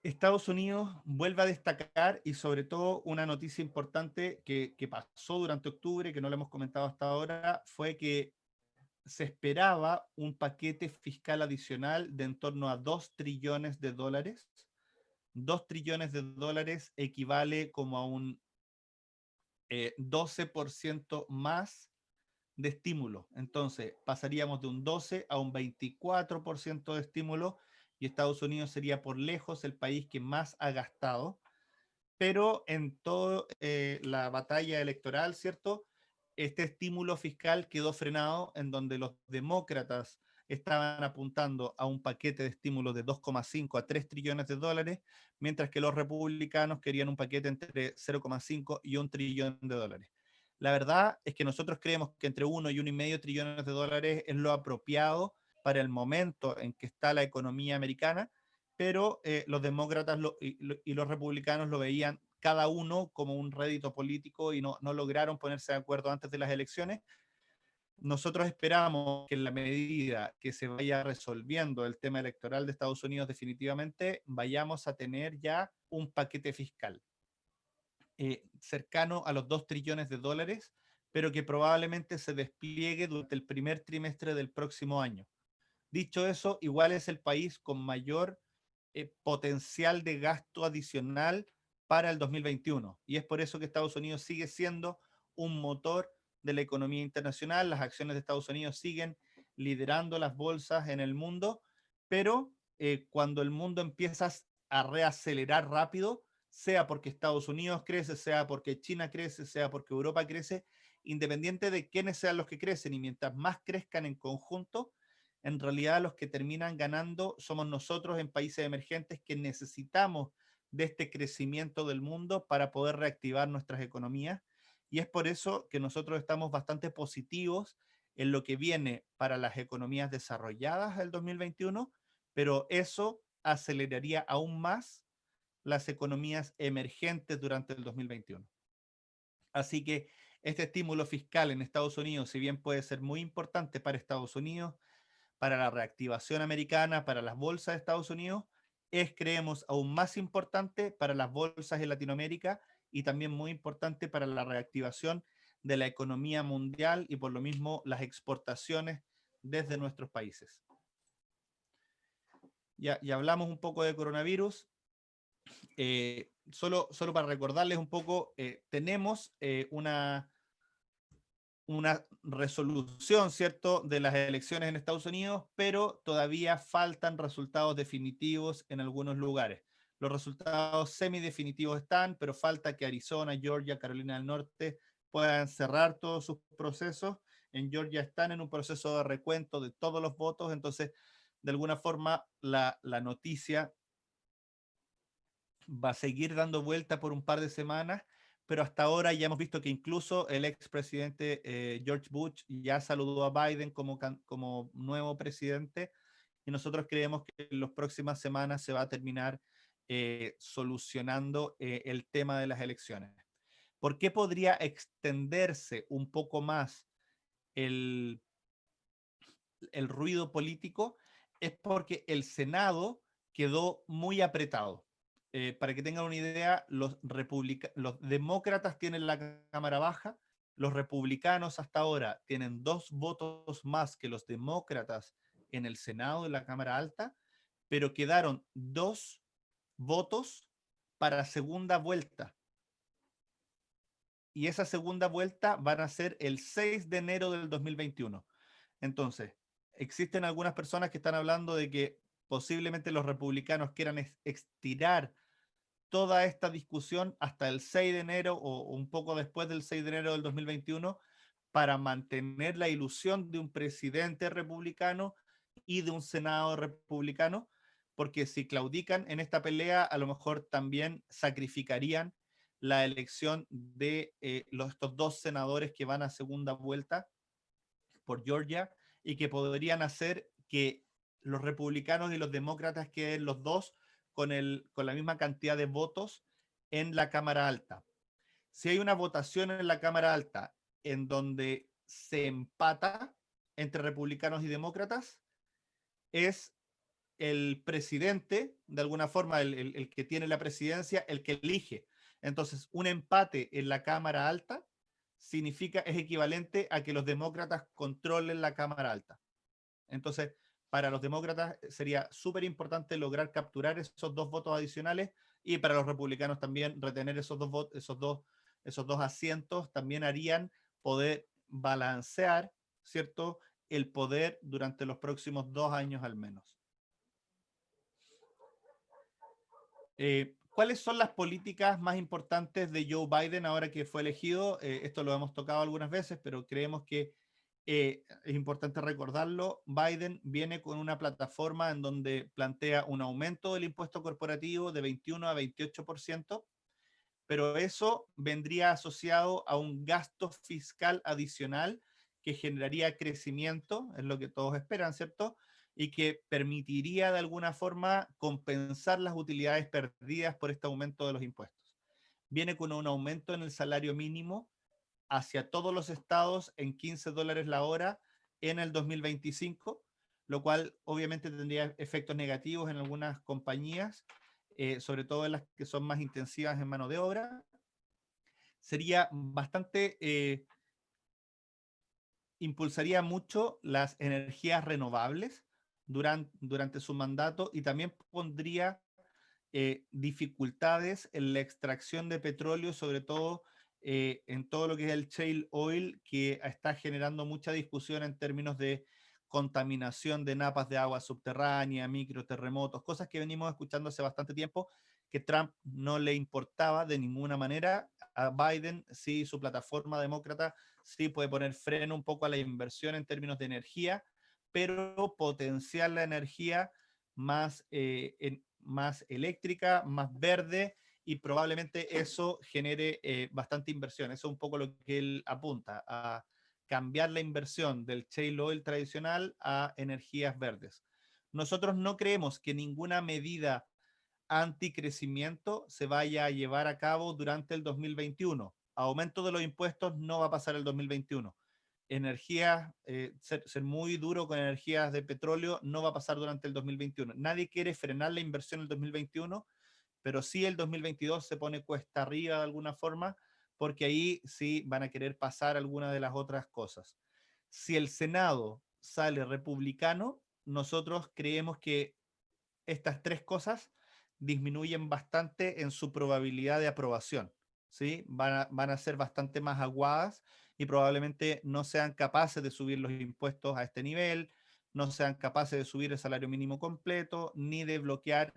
Estados Unidos vuelve a destacar y sobre todo una noticia importante que pasó durante octubre, que no lo hemos comentado hasta ahora, fue que se esperaba un paquete fiscal adicional de en torno a 2 trillones de dólares. 2 trillones de dólares equivale como a un 12% más de estímulo. Entonces, pasaríamos de un 12 a un 24% de estímulo y Estados Unidos sería por lejos el país que más ha gastado. Pero en toda la batalla electoral, ¿cierto? Este estímulo fiscal quedó frenado en donde los demócratas estaban apuntando a un paquete de estímulo de 2,5 a 3 trillones de dólares, mientras que los republicanos querían un paquete entre 0,5 y 1 trillón de dólares. La verdad es que nosotros creemos que entre 1 y 1,5 trillones de dólares es lo apropiado para el momento en que está la economía americana, pero los demócratas y los republicanos lo veían cada uno como un rédito político y no lograron ponerse de acuerdo antes de las elecciones. Nosotros esperamos que en la medida que se vaya resolviendo el tema electoral de Estados Unidos definitivamente, vayamos a tener ya un paquete fiscal cercano a los 2 trillones de dólares, pero que probablemente se despliegue durante el primer trimestre del próximo año. Dicho eso, igual es el país con mayor potencial de gasto adicional para el 2021. Y es por eso que Estados Unidos sigue siendo un motor de la economía internacional. Las acciones de Estados Unidos siguen liderando las bolsas en el mundo, pero cuando el mundo empieza a reacelerar rápido, sea porque Estados Unidos crece, sea porque China crece, sea porque Europa crece, independiente de quiénes sean los que crecen, y mientras más crezcan en conjunto, en realidad los que terminan ganando somos nosotros en países emergentes que necesitamos de este crecimiento del mundo para poder reactivar nuestras economías. Y es por eso que nosotros estamos bastante positivos en lo que viene para las economías desarrolladas del 2021, pero eso aceleraría aún más las economías emergentes durante el 2021. Así que este estímulo fiscal en Estados Unidos, si bien puede ser muy importante para Estados Unidos, para la reactivación americana, para las bolsas de Estados Unidos, es, creemos, aún más importante para las bolsas en Latinoamérica y también muy importante para la reactivación de la economía mundial y por lo mismo las exportaciones desde nuestros países. Ya hablamos un poco de coronavirus. Solo para recordarles un poco, tenemos una resolución, ¿cierto?, de las elecciones en Estados Unidos, pero todavía faltan resultados definitivos en algunos lugares. Los resultados semidefinitivos están, pero falta que Arizona, Georgia, Carolina del Norte puedan cerrar todos sus procesos. En Georgia están en un proceso de recuento de todos los votos, entonces, de alguna forma, la noticia va a seguir dando vuelta por un par de semanas, pero hasta ahora ya hemos visto que incluso el expresidente George Bush ya saludó a Biden como nuevo presidente y nosotros creemos que en las próximas semanas se va a terminar solucionando el tema de las elecciones. ¿Por qué podría extenderse un poco más el, el ruido político? Es porque el Senado quedó muy apretado. Para que tengan una idea, los demócratas tienen la Cámara Baja, los republicanos hasta ahora tienen 2 votos más que los demócratas en el Senado y la Cámara Alta, pero quedaron 2 votos para segunda vuelta. Y esa segunda vuelta van a ser el 6 de enero del 2021. Entonces, existen algunas personas que están hablando de que posiblemente los republicanos quieran estirar toda esta discusión hasta el 6 de enero o un poco después del 6 de enero del 2021 para mantener la ilusión de un presidente republicano y de un Senado republicano, porque si claudican en esta pelea, a lo mejor también sacrificarían la elección de estos dos senadores que van a segunda vuelta por Georgia y que podrían hacer que los republicanos y los demócratas queden los dos con la misma cantidad de votos en la Cámara Alta. Si hay una votación en la Cámara Alta en donde se empata entre republicanos y demócratas, es el presidente, de alguna forma, el que tiene la presidencia, el que elige. Entonces, un empate en la Cámara Alta es equivalente a que los demócratas controlen la Cámara Alta. Entonces, para los demócratas sería súper importante lograr capturar esos dos votos adicionales, y para los republicanos también retener esos dos asientos también harían poder balancear, ¿cierto?, el poder durante los próximos 2 años al menos. ¿Cuáles son las políticas más importantes de Joe Biden ahora que fue elegido? Esto lo hemos tocado algunas veces, pero creemos que es importante recordarlo. Biden viene con una plataforma en donde plantea un aumento del impuesto corporativo de 21 a 28%, pero eso vendría asociado a un gasto fiscal adicional que generaría crecimiento, es lo que todos esperan, ¿cierto? Y que permitiría de alguna forma compensar las utilidades perdidas por este aumento de los impuestos. Viene con un aumento en el salario mínimo hacia todos los estados en $15 la hora en el 2025, lo cual obviamente tendría efectos negativos en algunas compañías, sobre todo en las que son más intensivas en mano de obra. Sería bastante, impulsaría mucho las energías renovables durante su mandato, y también pondría dificultades en la extracción de petróleo, sobre todo en todo lo que es el shale oil, que está generando mucha discusión en términos de contaminación de napas de agua subterránea, microterremotos, cosas que venimos escuchando hace bastante tiempo, que Trump no le importaba de ninguna manera. A Biden sí, su plataforma demócrata sí puede poner freno un poco a la inversión en términos de energía, pero potenciar la energía más eléctrica, más verde, y probablemente eso genere bastante inversión. Eso es un poco lo que él apunta, a cambiar la inversión del shale oil tradicional a energías verdes. Nosotros no creemos que ninguna medida anticrecimiento se vaya a llevar a cabo durante el 2021. Aumento de los impuestos no va a pasar el 2021. Energías, ser muy duro con energías de petróleo no va a pasar durante el 2021. Nadie quiere frenar la inversión en el 2021, pero sí el 2022 se pone cuesta arriba de alguna forma, porque ahí sí van a querer pasar algunas de las otras cosas. Si el Senado sale republicano, nosotros creemos que estas tres cosas disminuyen bastante en su probabilidad de aprobación, ¿sí? Van a ser bastante más aguadas y probablemente no sean capaces de subir los impuestos a este nivel, no sean capaces de subir el salario mínimo completo, ni de bloquear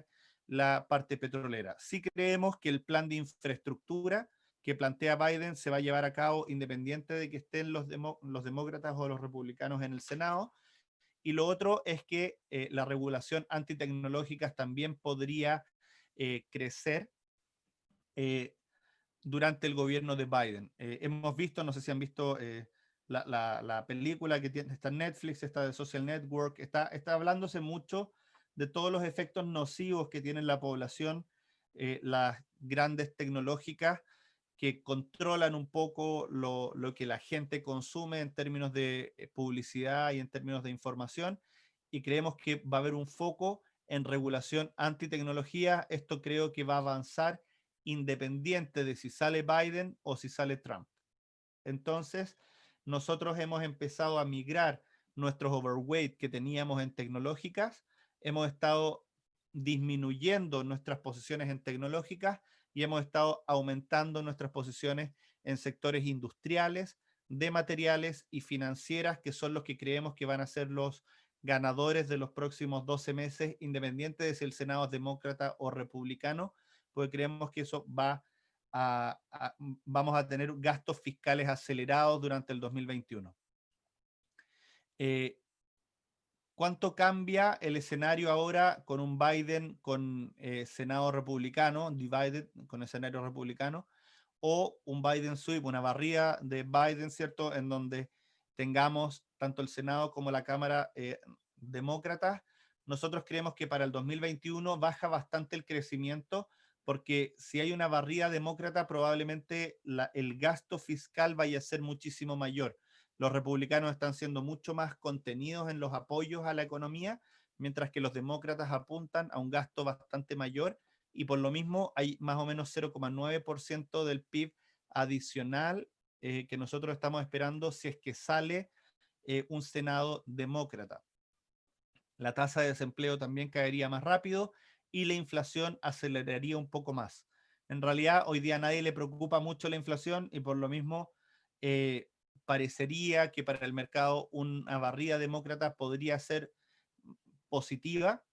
la parte petrolera. Sí creemos que el plan de infraestructura que plantea Biden se va a llevar a cabo independiente de que estén los demócratas o los republicanos en el Senado. Y lo otro es que la regulación antitecnológica también podría crecer eh, durante el gobierno de Biden. Hemos visto, no sé si han visto la película que tiene, está en Netflix, está de Social Network, está hablándose mucho de todos los efectos nocivos que tiene en la población las grandes tecnológicas, que controlan un poco lo que la gente consume en términos de publicidad y en términos de información, y creemos que va a haber un foco en regulación antitecnología. Esto creo que va a avanzar independiente de si sale Biden o si sale Trump. Entonces, nosotros hemos empezado a migrar nuestros overweight que teníamos en tecnológicas, hemos estado disminuyendo nuestras posiciones en tecnológicas y hemos estado aumentando nuestras posiciones en sectores industriales, de materiales y financieras, que son los que creemos que van a ser los ganadores de los próximos 12 meses, independiente de si el Senado es demócrata o republicano, porque creemos que eso vamos a tener gastos fiscales acelerados durante el 2021. ¿Cuánto cambia el escenario ahora con un Biden con Senado republicano, divided, con escenario republicano? o un Biden sweep, una barrida de Biden, ¿cierto? En donde tengamos tanto el Senado como la Cámara demócratas. Nosotros creemos que para el 2021 baja bastante el crecimiento, porque si hay una barrida demócrata, probablemente el gasto fiscal vaya a ser muchísimo mayor. Los republicanos están siendo mucho más contenidos en los apoyos a la economía, mientras que los demócratas apuntan a un gasto bastante mayor, y por lo mismo hay más o menos 0,9% del PIB adicional que nosotros estamos esperando si es que sale un Senado demócrata. La tasa de desempleo también caería más rápido y la inflación aceleraría un poco más. En realidad, hoy día a nadie le preocupa mucho la inflación y por lo mismo eh, parecería que para el mercado una barrida demócrata podría ser positiva,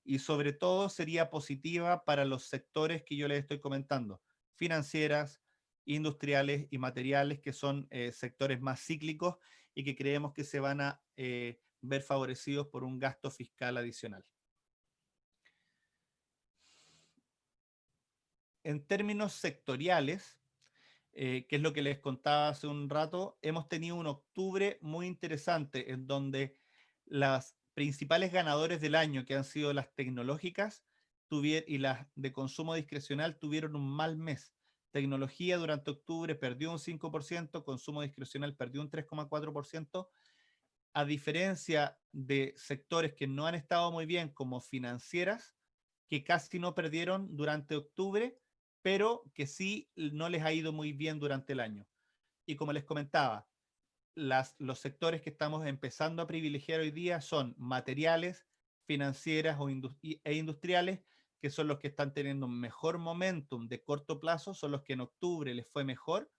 y sobre todo sería positiva para los sectores que yo les estoy comentando: financieras, industriales y materiales, que son sectores más cíclicos y que creemos que se van a ver favorecidos por un gasto fiscal adicional. En términos sectoriales, que es lo que les contaba hace un rato, hemos tenido un octubre muy interesante en donde las principales ganadores del año, que han sido las tecnológicas y las de consumo discrecional, tuvieron un mal mes. Tecnología durante octubre perdió un 5%, consumo discrecional perdió un 3,4%, a diferencia de sectores que no han estado muy bien, como financieras, que casi no perdieron durante octubre, pero que sí no les ha ido muy bien durante el año. Y como les comentaba, los sectores que estamos empezando a privilegiar hoy día son materiales, financieras e industriales, que son los que están teniendo un mejor momentum de corto plazo, son los que en octubre les fue mejor,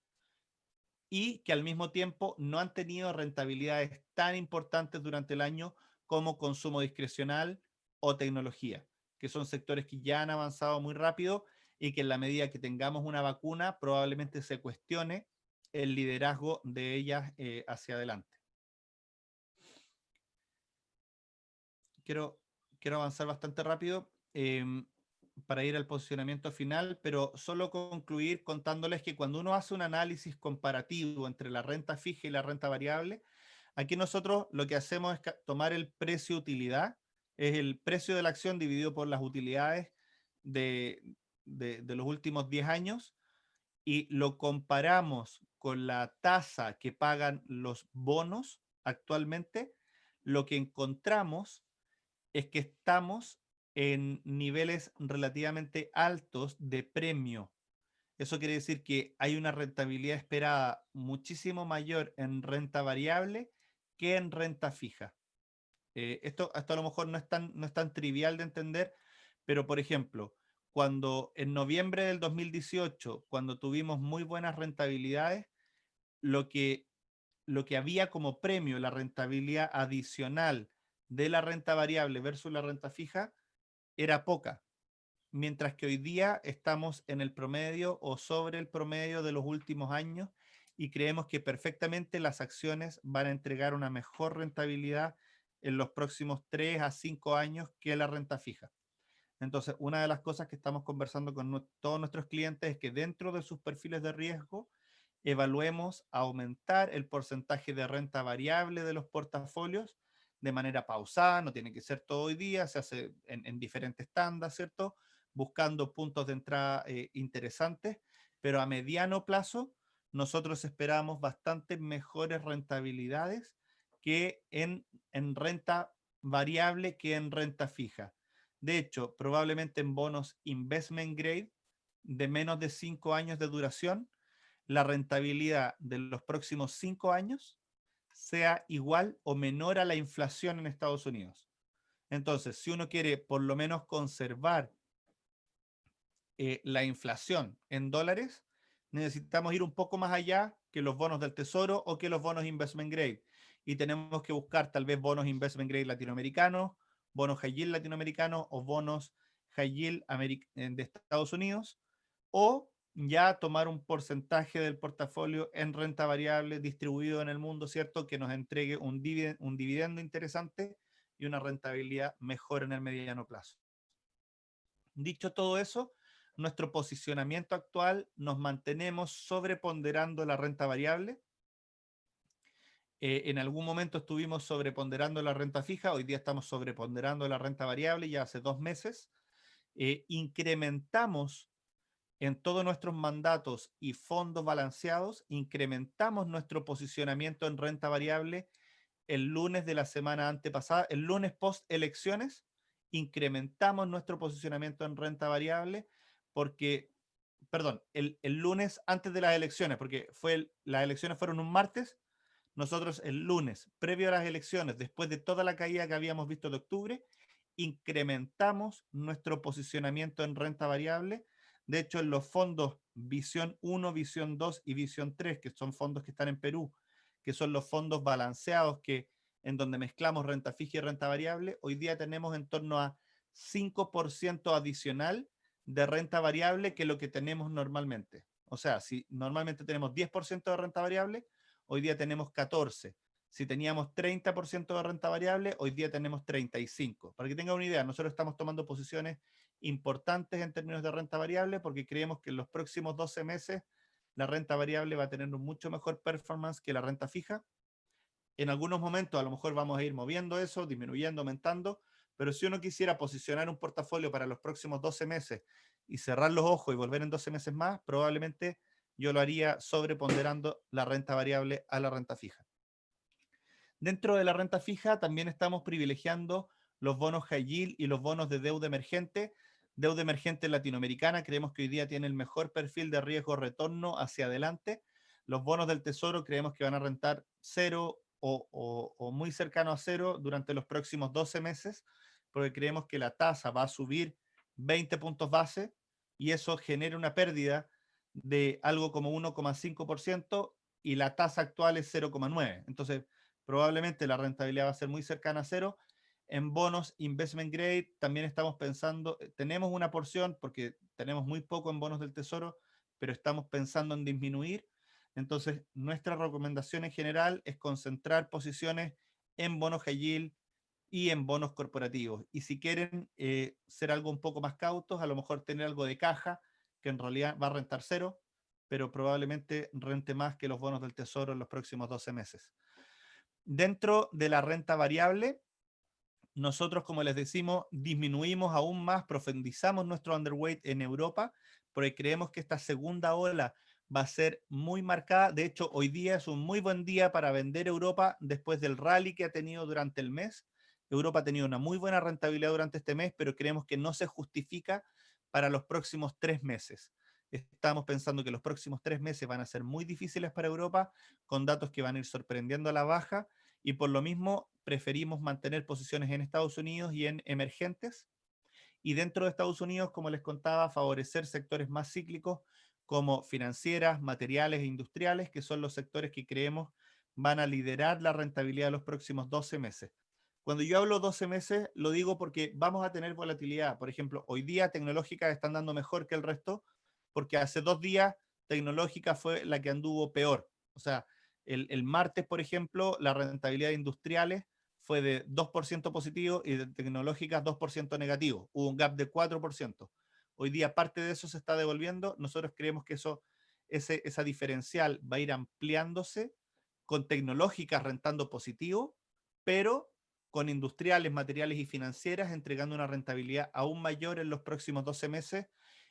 y que al mismo tiempo no han tenido rentabilidades tan importantes durante el año como consumo discrecional o tecnología, que son sectores que ya han avanzado muy rápido y que en la medida que tengamos una vacuna probablemente se cuestione el liderazgo de ellas hacia adelante. Quiero, quiero avanzar bastante rápido para ir al posicionamiento final, pero solo concluir contándoles que cuando uno hace un análisis comparativo entre la renta fija y la renta variable, aquí nosotros lo que hacemos es tomar el precio-utilidad, es el precio de la acción dividido por las utilidades de, de los últimos 10 años, y lo comparamos con la tasa que pagan los bonos actualmente. Lo que encontramos es que estamos en niveles relativamente altos de premio. Eso quiere decir que hay una rentabilidad esperada muchísimo mayor en renta variable que en renta fija. Esto a lo mejor no es tan trivial de entender, pero por ejemplo, cuando en noviembre del 2018, cuando tuvimos muy buenas rentabilidades, lo que, lo que había como premio, la rentabilidad adicional de la renta variable versus la renta fija, era poca, mientras que hoy día estamos en el promedio o sobre el promedio de los últimos años, y creemos que perfectamente las acciones van a entregar una mejor rentabilidad en los próximos 3 a 5 años que la renta fija. Entonces, una de las cosas que estamos conversando con todos nuestros clientes es que dentro de sus perfiles de riesgo evaluemos aumentar el porcentaje de renta variable de los portafolios de manera pausada. No tiene que ser todo hoy día, se hace en diferentes tandas, ¿cierto? Buscando puntos de entrada interesantes, pero a mediano plazo nosotros esperamos bastante mejores rentabilidades que en renta variable que en renta fija. De hecho, probablemente en bonos investment grade de menos de 5 años de duración, la rentabilidad de los próximos 5 años sea igual o menor a la inflación en Estados Unidos. Entonces, si uno quiere por lo menos conservar la inflación en dólares, necesitamos ir un poco más allá que los bonos del Tesoro o que los bonos investment grade. Y tenemos que buscar tal vez bonos investment grade latinoamericanos, bonos high yield latinoamericanos o bonos high yield de Estados Unidos, o ya tomar un porcentaje del portafolio en renta variable distribuido en el mundo, ¿cierto? Que nos entregue un dividendo interesante y una rentabilidad mejor en el mediano plazo. Dicho todo eso, nuestro posicionamiento actual, nos mantenemos sobreponderando la renta variable. En algún momento estuvimos sobreponderando la renta fija, hoy día estamos sobreponderando la renta variable ya hace 2 meses. Incrementamos en todos nuestros mandatos y fondos balanceados, incrementamos nuestro posicionamiento en renta variable el lunes de la semana antepasada, el lunes post elecciones, incrementamos nuestro posicionamiento en renta variable porque, perdón, el lunes antes de las elecciones, porque las elecciones fueron un martes, nosotros el lunes, previo a las elecciones, después de toda la caída que habíamos visto de octubre, incrementamos nuestro posicionamiento en renta variable. De hecho, en los fondos Visión 1, Visión 2 y Visión 3, que son fondos que están en Perú, que son los fondos balanceados en donde mezclamos renta fija y renta variable, hoy día tenemos en torno a 5% adicional de renta variable que lo que tenemos normalmente. O sea, si normalmente tenemos 10% de renta variable, hoy día tenemos 14%. Si teníamos 30% de renta variable, hoy día tenemos 35%. Para que tengan una idea, nosotros estamos tomando posiciones importantes en términos de renta variable porque creemos que en los próximos 12 meses la renta variable va a tener un mucho mejor performance que la renta fija. En algunos momentos a lo mejor vamos a ir moviendo eso, disminuyendo, aumentando, pero si uno quisiera posicionar un portafolio para los próximos 12 meses y cerrar los ojos y volver en 12 meses más, probablemente yo lo haría sobreponderando la renta variable a la renta fija. Dentro de la renta fija también estamos privilegiando los bonos high yield y los bonos de deuda emergente. Deuda emergente latinoamericana creemos que hoy día tiene el mejor perfil de riesgo-retorno hacia adelante. Los bonos del Tesoro creemos que van a rentar cero o muy cercano a cero durante los próximos 12 meses, porque creemos que la tasa va a subir 20 puntos base y eso genera una pérdida de algo como 1,5% y la tasa actual es 0,9%. Entonces, probablemente la rentabilidad va a ser muy cercana a cero. En bonos investment grade también estamos pensando, tenemos una porción porque tenemos muy poco en bonos del Tesoro, pero estamos pensando en disminuir. Entonces, nuestra recomendación en general es concentrar posiciones en bonos high yield y en bonos corporativos. Y si quieren ser algo un poco más cautos, a lo mejor tener algo de caja, que en realidad va a rentar cero, pero probablemente rente más que los bonos del Tesoro en los próximos 12 meses. Dentro de la renta variable, nosotros, como les decimos, disminuimos aún más, profundizamos nuestro underweight en Europa, porque creemos que esta segunda ola va a ser muy marcada. De hecho, hoy día es un muy buen día para vender Europa después del rally que ha tenido durante el mes. Europa ha tenido una muy buena rentabilidad durante este mes, pero creemos que no se justifica para los próximos 3 meses. Estamos pensando que los próximos 3 meses van a ser muy difíciles para Europa, con datos que van a ir sorprendiendo a la baja, y por lo mismo preferimos mantener posiciones en Estados Unidos y en emergentes. Y dentro de Estados Unidos, como les contaba, favorecer sectores más cíclicos como financieras, materiales e industriales, que son los sectores que creemos van a liderar la rentabilidad de los próximos 12 meses. Cuando yo hablo 12 meses, lo digo porque vamos a tener volatilidad. Por ejemplo, hoy día tecnológicas están dando mejor que el resto, porque hace 2 días tecnológica fue la que anduvo peor. O sea, el martes, por ejemplo, la rentabilidad de industriales fue de 2% positivo y de tecnológicas 2% negativo. Hubo un gap de 4%. Hoy día parte de eso se está devolviendo. Nosotros creemos que esa diferencial va a ir ampliándose con tecnológicas rentando positivo, pero con industriales, materiales y financieras entregando una rentabilidad aún mayor en los próximos 12 meses.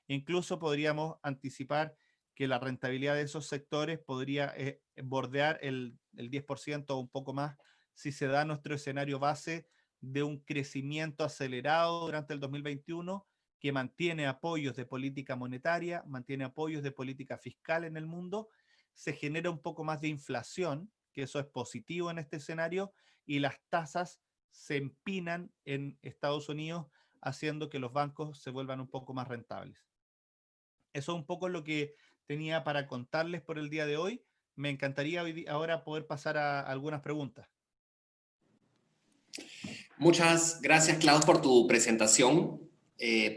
Incluso podríamos anticipar que la rentabilidad de esos sectores podría bordear el 10% o un poco más si se da nuestro escenario base de un crecimiento acelerado durante el 2021 que mantiene apoyos de política monetaria, mantiene apoyos de política fiscal en el mundo, se genera un poco más de inflación, que eso es positivo en este escenario, y las tasas se empinan en Estados Unidos, haciendo que los bancos se vuelvan un poco más rentables. Eso es un poco lo que tenía para contarles por el día de hoy. Me encantaría ahora poder pasar a algunas preguntas. Muchas gracias, Klaus, por tu presentación.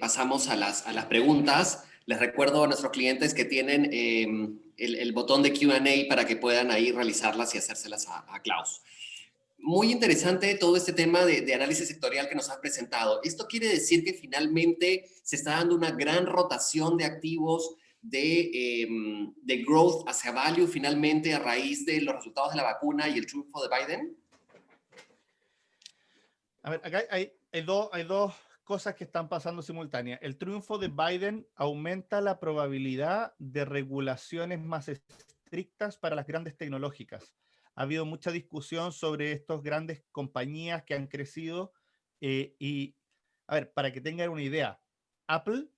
Pasamos a las preguntas. Les recuerdo a nuestros clientes que tienen el botón de Q&A para que puedan ahí realizarlas y hacérselas a Klaus. muy interesante todo este tema de análisis sectorial que nos has presentado. ¿Esto quiere decir que finalmente se está dando una gran rotación de activos de growth hacia value finalmente a raíz de los resultados de la vacuna y el triunfo de Biden? A ver, acá hay dos cosas que están pasando simultáneas. El triunfo de Biden aumenta la probabilidad de regulaciones más estrictas para las grandes tecnológicas. Ha habido mucha discusión sobre estas grandes compañías que han crecido y, a ver, para que tengan una idea, Apple,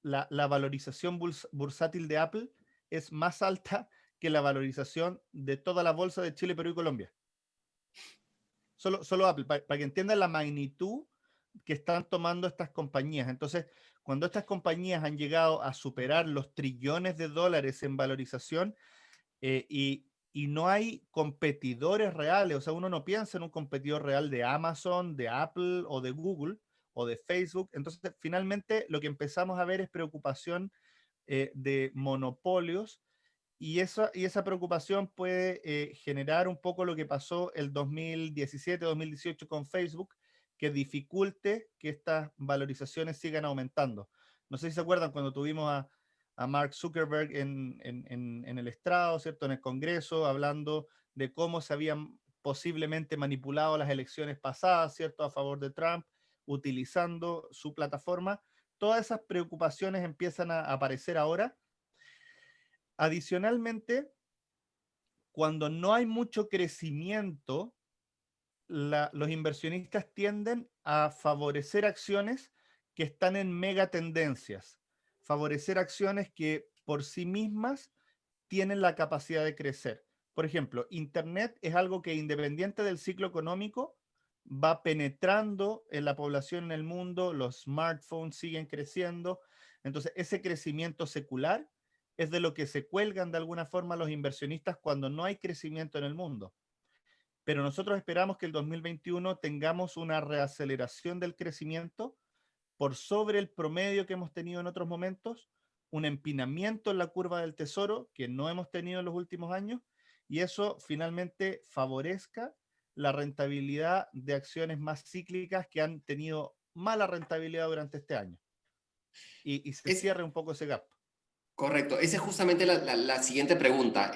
la valorización bursátil de Apple es más alta que la valorización de toda la bolsa de Chile, Perú y Colombia. Solo Apple, para que entiendan la magnitud que están tomando estas compañías. Entonces, cuando estas compañías han llegado a superar los trillones de dólares en valorización y no hay competidores reales, o sea, uno no piensa en un competidor real de Amazon, de Apple o de Google o de Facebook. Entonces, finalmente lo que empezamos a ver es preocupación de monopolios y esa preocupación puede generar un poco lo que pasó el 2017-2018 con Facebook, que dificulte que estas valorizaciones sigan aumentando. No sé si se acuerdan cuando tuvimos a Mark Zuckerberg en el estrado, ¿cierto? En el Congreso, hablando de cómo se habían posiblemente manipulado las elecciones pasadas, ¿cierto? A favor de Trump, utilizando su plataforma. Todas esas preocupaciones empiezan a aparecer ahora. Adicionalmente, cuando no hay mucho crecimiento, los inversionistas tienden a favorecer acciones que están en megatendencias, favorecer acciones que por sí mismas tienen la capacidad de crecer. Por ejemplo, Internet es algo que independiente del ciclo económico va penetrando en la población en el mundo, los smartphones siguen creciendo, entonces ese crecimiento secular es de lo que se cuelgan de alguna forma los inversionistas cuando no hay crecimiento en el mundo. Pero nosotros esperamos que el 2021 tengamos una reaceleración del crecimiento por sobre el promedio que hemos tenido en otros momentos, un empinamiento en la curva del tesoro que no hemos tenido en los últimos años, y eso finalmente favorezca la rentabilidad de acciones más cíclicas que han tenido mala rentabilidad durante este año. Y se Es cierre un poco ese gap. correcto. Esa es justamente la siguiente pregunta.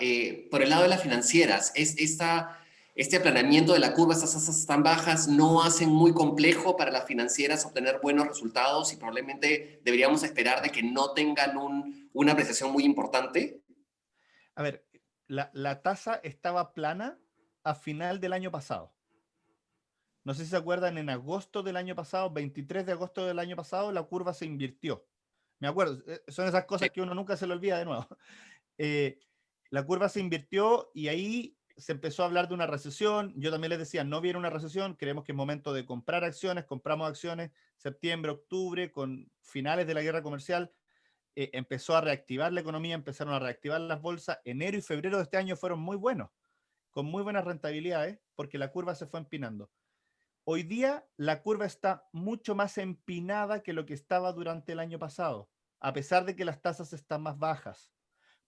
Por el lado de las financieras, este aplanamiento de la curva, estas tasas tan bajas, no hacen muy complejo para las financieras obtener buenos resultados y probablemente deberíamos esperar de que no tengan una apreciación muy importante. A ver, la tasa estaba plana a final del año pasado. No sé si se acuerdan, en agosto del año pasado, 23 de agosto del año pasado, la curva se invirtió. Me acuerdo, son esas Sí. cosas que uno nunca se le olvida de nuevo. La curva se invirtió y ahí se empezó a hablar de una recesión. Yo también les decía, no viene una recesión, creemos que es momento de comprar acciones, compramos acciones septiembre, octubre, con finales de la guerra comercial. Empezó a reactivar la economía, empezaron a reactivar las bolsas. Enero y febrero de este año fueron muy buenos, con muy buenas rentabilidades, porque la curva se fue empinando. Hoy día la curva está mucho más empinada que lo que estaba durante el año pasado, a pesar de que las tasas están más bajas.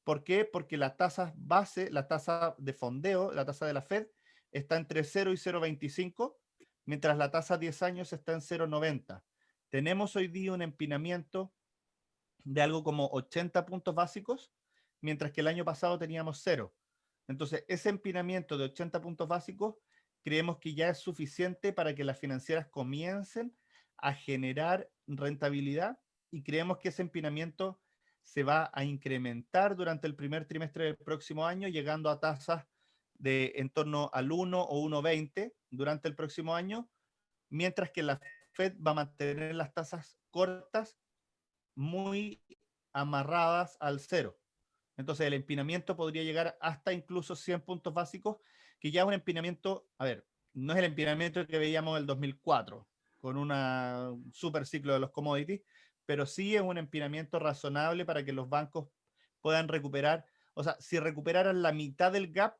¿Por qué? Porque la tasa base, la tasa de fondeo, la tasa de la Fed, está entre 0 y 0,25, mientras la tasa a 10 años está en 0,90. Tenemos hoy día un empinamiento de algo como 80 puntos básicos, mientras que el año pasado teníamos 0. Entonces, ese empinamiento de 80 puntos básicos creemos que ya es suficiente para que las financieras comiencen a generar rentabilidad y creemos que ese empinamiento se va a incrementar durante el primer trimestre del próximo año, llegando a tasas de en torno al 1 o 1,20 durante el próximo año, mientras que la Fed va a mantener las tasas cortas muy amarradas al 0. Entonces el empinamiento podría llegar hasta incluso 100 puntos básicos, que ya es un empinamiento, a ver, no es el empinamiento que veíamos en el 2004, con un super ciclo de los commodities, pero sí es un empinamiento razonable para que los bancos puedan recuperar. O sea, si recuperaran la mitad del gap,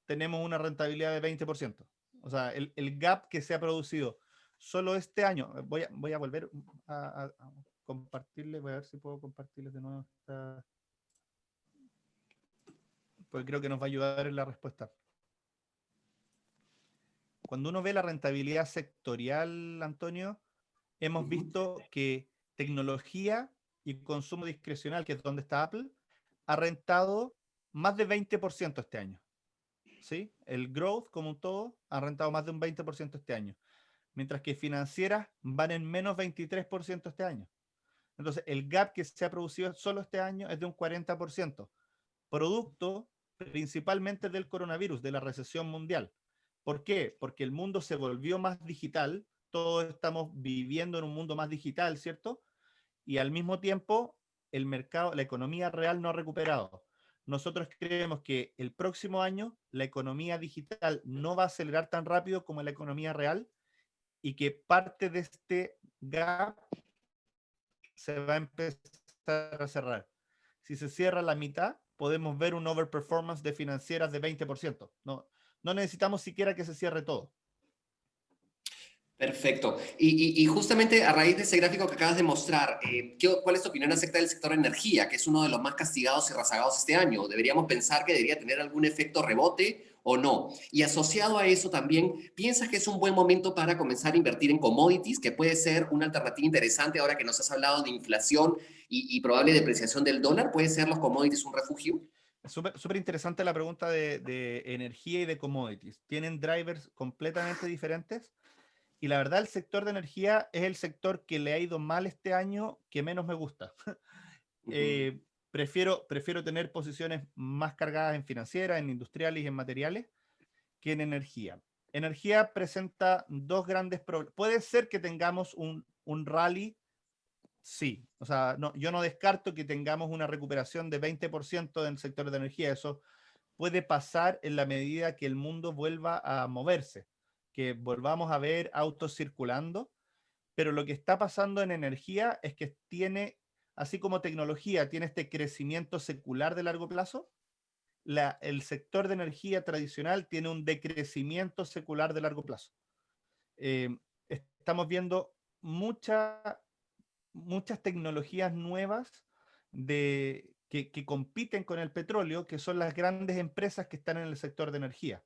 tenemos una rentabilidad de 20%. O sea, el gap que se ha producido solo este año, voy a volver a compartirles, voy a ver si puedo compartirles de nuevo esta, porque creo que nos va a ayudar en la respuesta. cuando uno ve la rentabilidad sectorial, Antonio, hemos visto que tecnología y consumo discrecional, que es donde está Apple, ha rentado más de 20% este año. ¿Sí? El growth, como un todo, ha rentado más de un 20% este año. Mientras que financieras van en menos 23% este año. Entonces, el gap que se ha producido solo este año es de un 40%, producto principalmente del coronavirus, de la recesión mundial. ¿Por qué? Porque el mundo se volvió más digital, todos estamos viviendo en un mundo más digital, ¿cierto? Y al mismo tiempo, el mercado, la economía real no ha recuperado. Nosotros creemos que el próximo año la economía digital no va a acelerar tan rápido como la economía real y que parte de este gap se va a empezar a cerrar. Si se cierra la mitad, podemos ver un overperformance de financieras de 20%. No, no necesitamos siquiera que se cierre todo. Perfecto. Y justamente a raíz de ese gráfico que acabas de mostrar, ¿cuál es tu opinión acerca del sector energía, que es uno de los más castigados y rezagados este año? ¿Deberíamos pensar que debería tener algún efecto rebote o no? Y asociado a eso también, ¿piensas que es un buen momento para comenzar a invertir en commodities, que puede ser una alternativa interesante ahora que nos has hablado de inflación y probable depreciación del dólar? ¿Puede ser los commodities un refugio? Es súper interesante la pregunta de energía y de commodities. Tienen drivers completamente diferentes. Y la verdad, el sector de energía es el sector que le ha ido mal este año que menos me gusta. Ujú. Prefiero tener posiciones más cargadas en financieras, en industriales y en materiales que en energía. Energía presenta dos grandes problemas. Puede ser que tengamos un rally, sí. O sea, no, yo no descarto que tengamos una recuperación de 20% en el sector de energía. Eso puede pasar en la medida que el mundo vuelva a moverse, que volvamos a ver autos circulando, pero lo que está pasando en energía es que tiene, así como tecnología, tiene este crecimiento secular de largo plazo, el sector de energía tradicional tiene un decrecimiento secular de largo plazo. Eh, Estamos viendo muchas tecnologías nuevas que compiten con el petróleo, que son las grandes empresas que están en el sector de energía.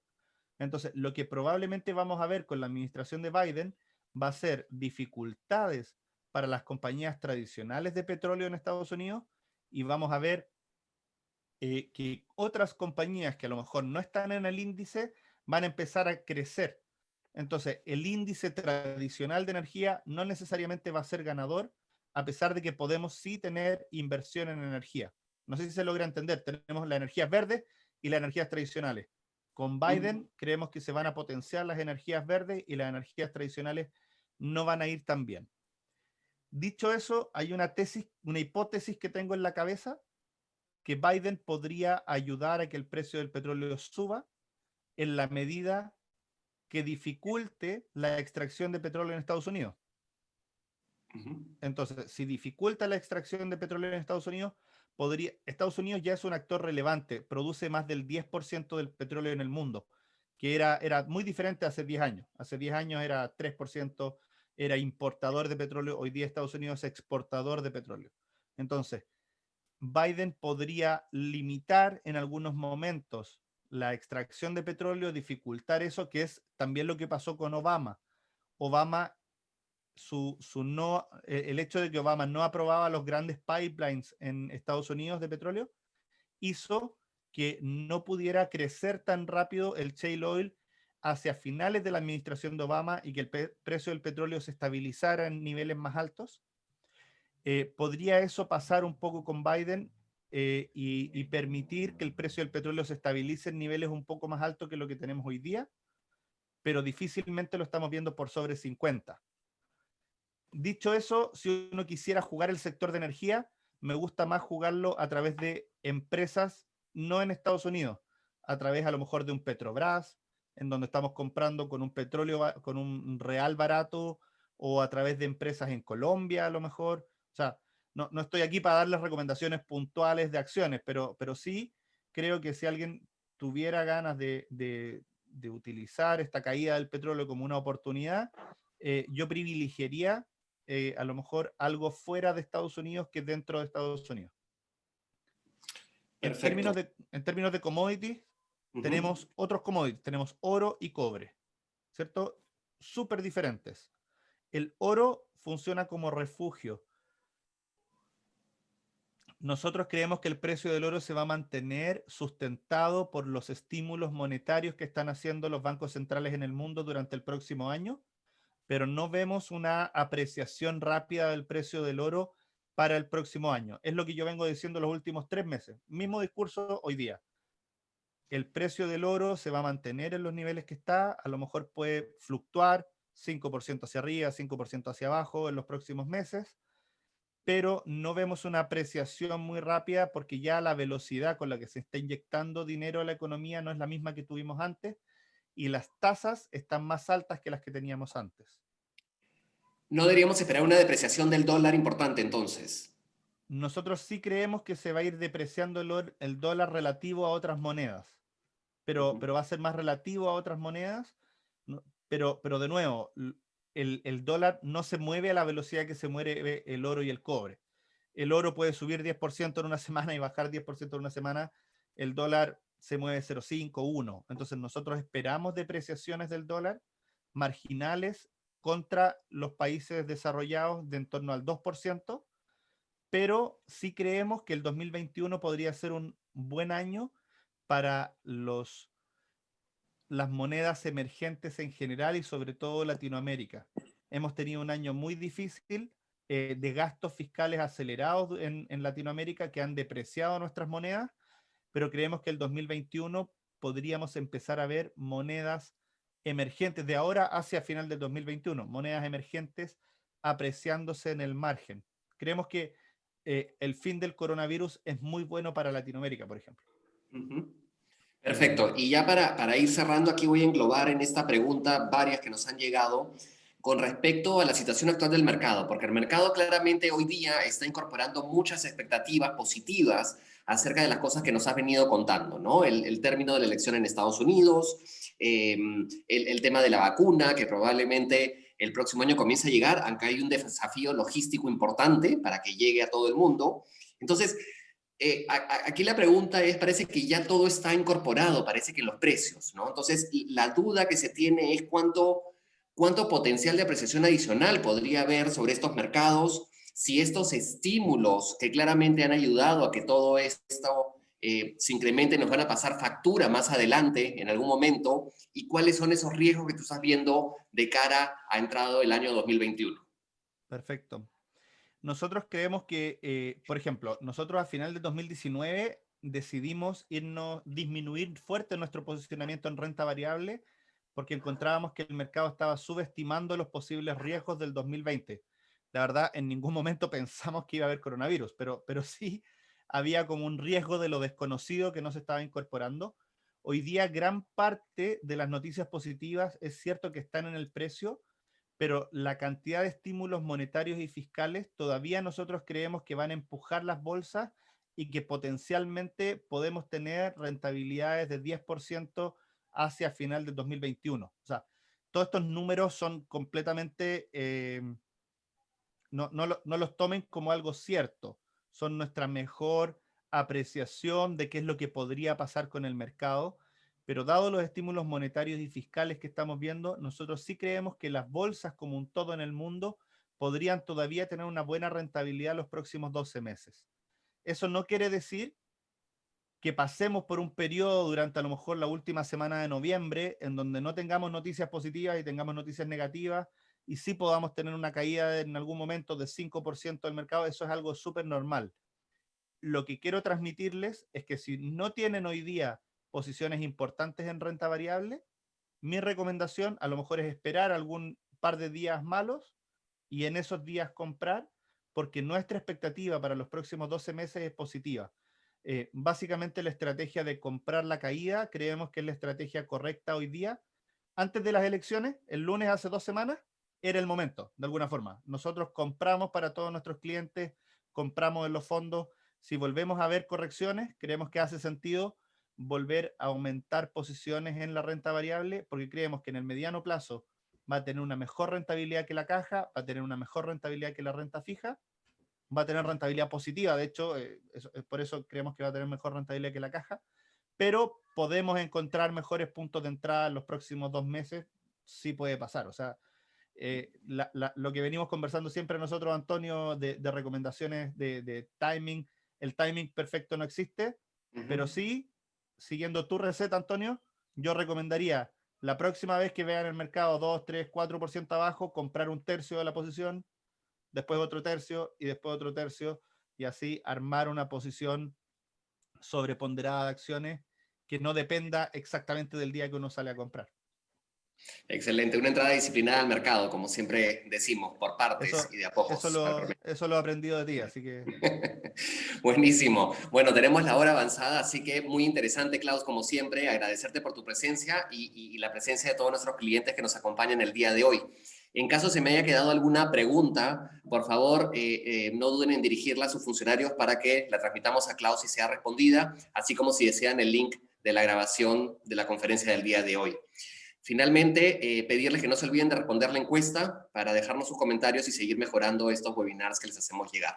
Entonces, lo que probablemente vamos a ver con la administración de Biden va a ser dificultades para las compañías tradicionales de petróleo en Estados Unidos y vamos a ver que otras compañías que a lo mejor no están en el índice van a empezar a crecer. Entonces, el índice tradicional de energía no necesariamente va a ser ganador, a pesar de que podemos sí tener inversión en energía. No sé si se logra entender. Tenemos las energías verdes y las energías tradicionales. Con Biden creemos que se van a potenciar las energías verdes y las energías tradicionales no van a ir tan bien. Dicho eso, hay una hipótesis que tengo en la cabeza que Biden podría ayudar a que el precio del petróleo suba en la medida que dificulte la extracción de petróleo en Estados Unidos. Entonces, si dificulta la extracción de petróleo en Estados Unidos, Estados Unidos ya es un actor relevante, produce más del 10% del petróleo en el mundo, que era muy diferente hace 10 años. Hace 10 años era 3%, era importador de petróleo, hoy día Estados Unidos es exportador de petróleo. Entonces, Biden podría limitar en algunos momentos la extracción de petróleo, dificultar eso, que es también lo que pasó con Obama. Obama, el hecho de que Obama no aprobaba los grandes pipelines en Estados Unidos de petróleo, hizo que no pudiera crecer tan rápido el shale oil hacia finales de la administración de Obama y que el precio del petróleo se estabilizara en niveles más altos. ¿Podría eso pasar un poco con Biden y permitir que el precio del petróleo se estabilice en niveles un poco más altos que lo que tenemos hoy día? Pero difícilmente lo estamos viendo por sobre 50. Dicho eso, si uno quisiera jugar el sector de energía, me gusta más jugarlo a través de empresas no en Estados Unidos, a través a lo mejor de un Petrobras, en donde estamos comprando con un petróleo, con un real barato, o a través de empresas en Colombia a lo mejor. O sea, no estoy aquí para darles recomendaciones puntuales de acciones, pero sí creo que si alguien tuviera ganas de utilizar esta caída del petróleo como una oportunidad, yo privilegiaría a lo mejor algo fuera de Estados Unidos que dentro de Estados Unidos. Perfecto. En términos de commodities, Ujú. tenemos otros commodities, tenemos oro y cobre. ¿cierto? Súper diferentes. El oro funciona como refugio. Nosotros creemos que el precio del oro se va a mantener sustentado por los estímulos monetarios que están haciendo los bancos centrales en el mundo durante el próximo año, pero no vemos una apreciación rápida del precio del oro para el próximo año. Es lo que yo vengo diciendo los últimos 3 meses. Mismo discurso hoy día. El precio del oro se va a mantener en los niveles que está, a lo mejor puede fluctuar 5% hacia arriba, 5% hacia abajo en los próximos meses, pero no vemos una apreciación muy rápida porque ya la velocidad con la que se está inyectando dinero a la economía no es la misma que tuvimos antes y las tasas están más altas que las que teníamos antes. No deberíamos esperar una depreciación del dólar importante entonces. Nosotros sí creemos que se va a ir depreciando el dólar relativo a otras monedas, pero va a ser más relativo a otras monedas, ¿no? Pero de nuevo, el dólar no se mueve a la velocidad que se mueve el oro y el cobre. El oro puede subir 10% en una semana y bajar 10% en una semana. El dólar se mueve 0,5, 1. Entonces nosotros esperamos depreciaciones del dólar marginales contra los países desarrollados de en torno al 2%, pero sí creemos que el 2021 podría ser un buen año para las monedas emergentes en general y sobre todo Latinoamérica. Hemos tenido un año muy difícil de gastos fiscales acelerados en Latinoamérica que han depreciado nuestras monedas, pero creemos que el 2021 podríamos empezar a ver monedas emergentes de ahora hacia final del 2021, monedas emergentes apreciándose en el margen. Creemos que el fin del coronavirus es muy bueno para Latinoamérica, por ejemplo. Ujú. Perfecto. Y ya para ir cerrando, aquí voy a englobar en esta pregunta varias que nos han llegado con respecto a la situación actual del mercado, porque el mercado claramente hoy día está incorporando muchas expectativas positivas acerca de las cosas que nos has venido contando, ¿no? El término de la elección en Estados Unidos, el tema de la vacuna, que probablemente el próximo año comience a llegar, aunque hay un desafío logístico importante para que llegue a todo el mundo. Entonces, aquí la pregunta es, parece que ya todo está incorporado, parece que en los precios, ¿no? Entonces, la duda que se tiene es cuánto potencial de apreciación adicional podría haber sobre estos mercados, si estos estímulos que claramente han ayudado a que todo esto se incremente nos van a pasar factura más adelante, en algún momento, y cuáles son esos riesgos que tú estás viendo de cara a entrado el año 2021. Perfecto. Nosotros creemos que, por ejemplo, nosotros a final de 2019 decidimos disminuir fuerte nuestro posicionamiento en renta variable porque encontrábamos que el mercado estaba subestimando los posibles riesgos del 2020. La verdad, en ningún momento pensamos que iba a haber coronavirus, pero sí había como un riesgo de lo desconocido que no se estaba incorporando. Hoy día gran parte de las noticias positivas es cierto que están en el precio, pero la cantidad de estímulos monetarios y fiscales todavía nosotros creemos que van a empujar las bolsas y que potencialmente podemos tener rentabilidades de 10% hacia final del 2021. O sea, todos estos números son completamente, no los tomen como algo cierto, son nuestra mejor apreciación de qué es lo que podría pasar con el mercado, pero dado los estímulos monetarios y fiscales que estamos viendo, nosotros sí creemos que las bolsas como un todo en el mundo podrían todavía tener una buena rentabilidad los próximos 12 meses. Eso no quiere decir que pasemos por un periodo durante a lo mejor la última semana de noviembre en donde no tengamos noticias positivas y tengamos noticias negativas y sí podamos tener una caída en algún momento de 5% del mercado. Eso es algo súper normal. Lo que quiero transmitirles es que si no tienen hoy día posiciones importantes en renta variable, mi recomendación a lo mejor es esperar algún par de días malos y en esos días comprar, porque nuestra expectativa para los próximos 12 meses es positiva. Básicamente la estrategia de comprar la caída creemos que es la estrategia correcta hoy día. Antes de las elecciones, el lunes hace 2 semanas, era el momento, de alguna forma. Nosotros compramos para todos nuestros clientes, compramos en los fondos. Si volvemos a ver correcciones, creemos que hace sentido volver a aumentar posiciones en la renta variable, porque creemos que en el mediano plazo va a tener una mejor rentabilidad que la caja, va a tener una mejor rentabilidad que la renta fija, va a tener rentabilidad positiva, de hecho, por eso creemos que va a tener mejor rentabilidad que la caja, pero podemos encontrar mejores puntos de entrada en los próximos 2 meses sí puede pasar. O sea, lo que venimos conversando siempre nosotros, Antonio, de recomendaciones de timing, el timing perfecto no existe, pero sí, siguiendo tu receta, Antonio, yo recomendaría la próxima vez que vean el mercado 2, 3, 4% abajo, comprar un tercio de la posición, después otro tercio y después otro tercio, y así armar una posición sobreponderada de acciones que no dependa exactamente del día que uno sale a comprar. Excelente, una entrada disciplinada al mercado, como siempre decimos, por partes Eso, y de a pocos. eso lo he aprendido de ti, así que... Buenísimo. Bueno, tenemos la hora avanzada, así que muy interesante, Klaus, como siempre, agradecerte por tu presencia y la presencia de todos nuestros clientes que nos acompañan el día de hoy. En caso se me haya quedado alguna pregunta, por favor, no duden en dirigirla a sus funcionarios para que la transmitamos a Klaus y sea respondida, así como si desean el link de la grabación de la conferencia del día de hoy. Finalmente, pedirles que no se olviden de responder la encuesta para dejarnos sus comentarios y seguir mejorando estos webinars que les hacemos llegar.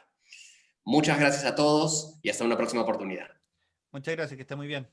Muchas gracias a todos y hasta una próxima oportunidad. Muchas gracias, que esté muy bien.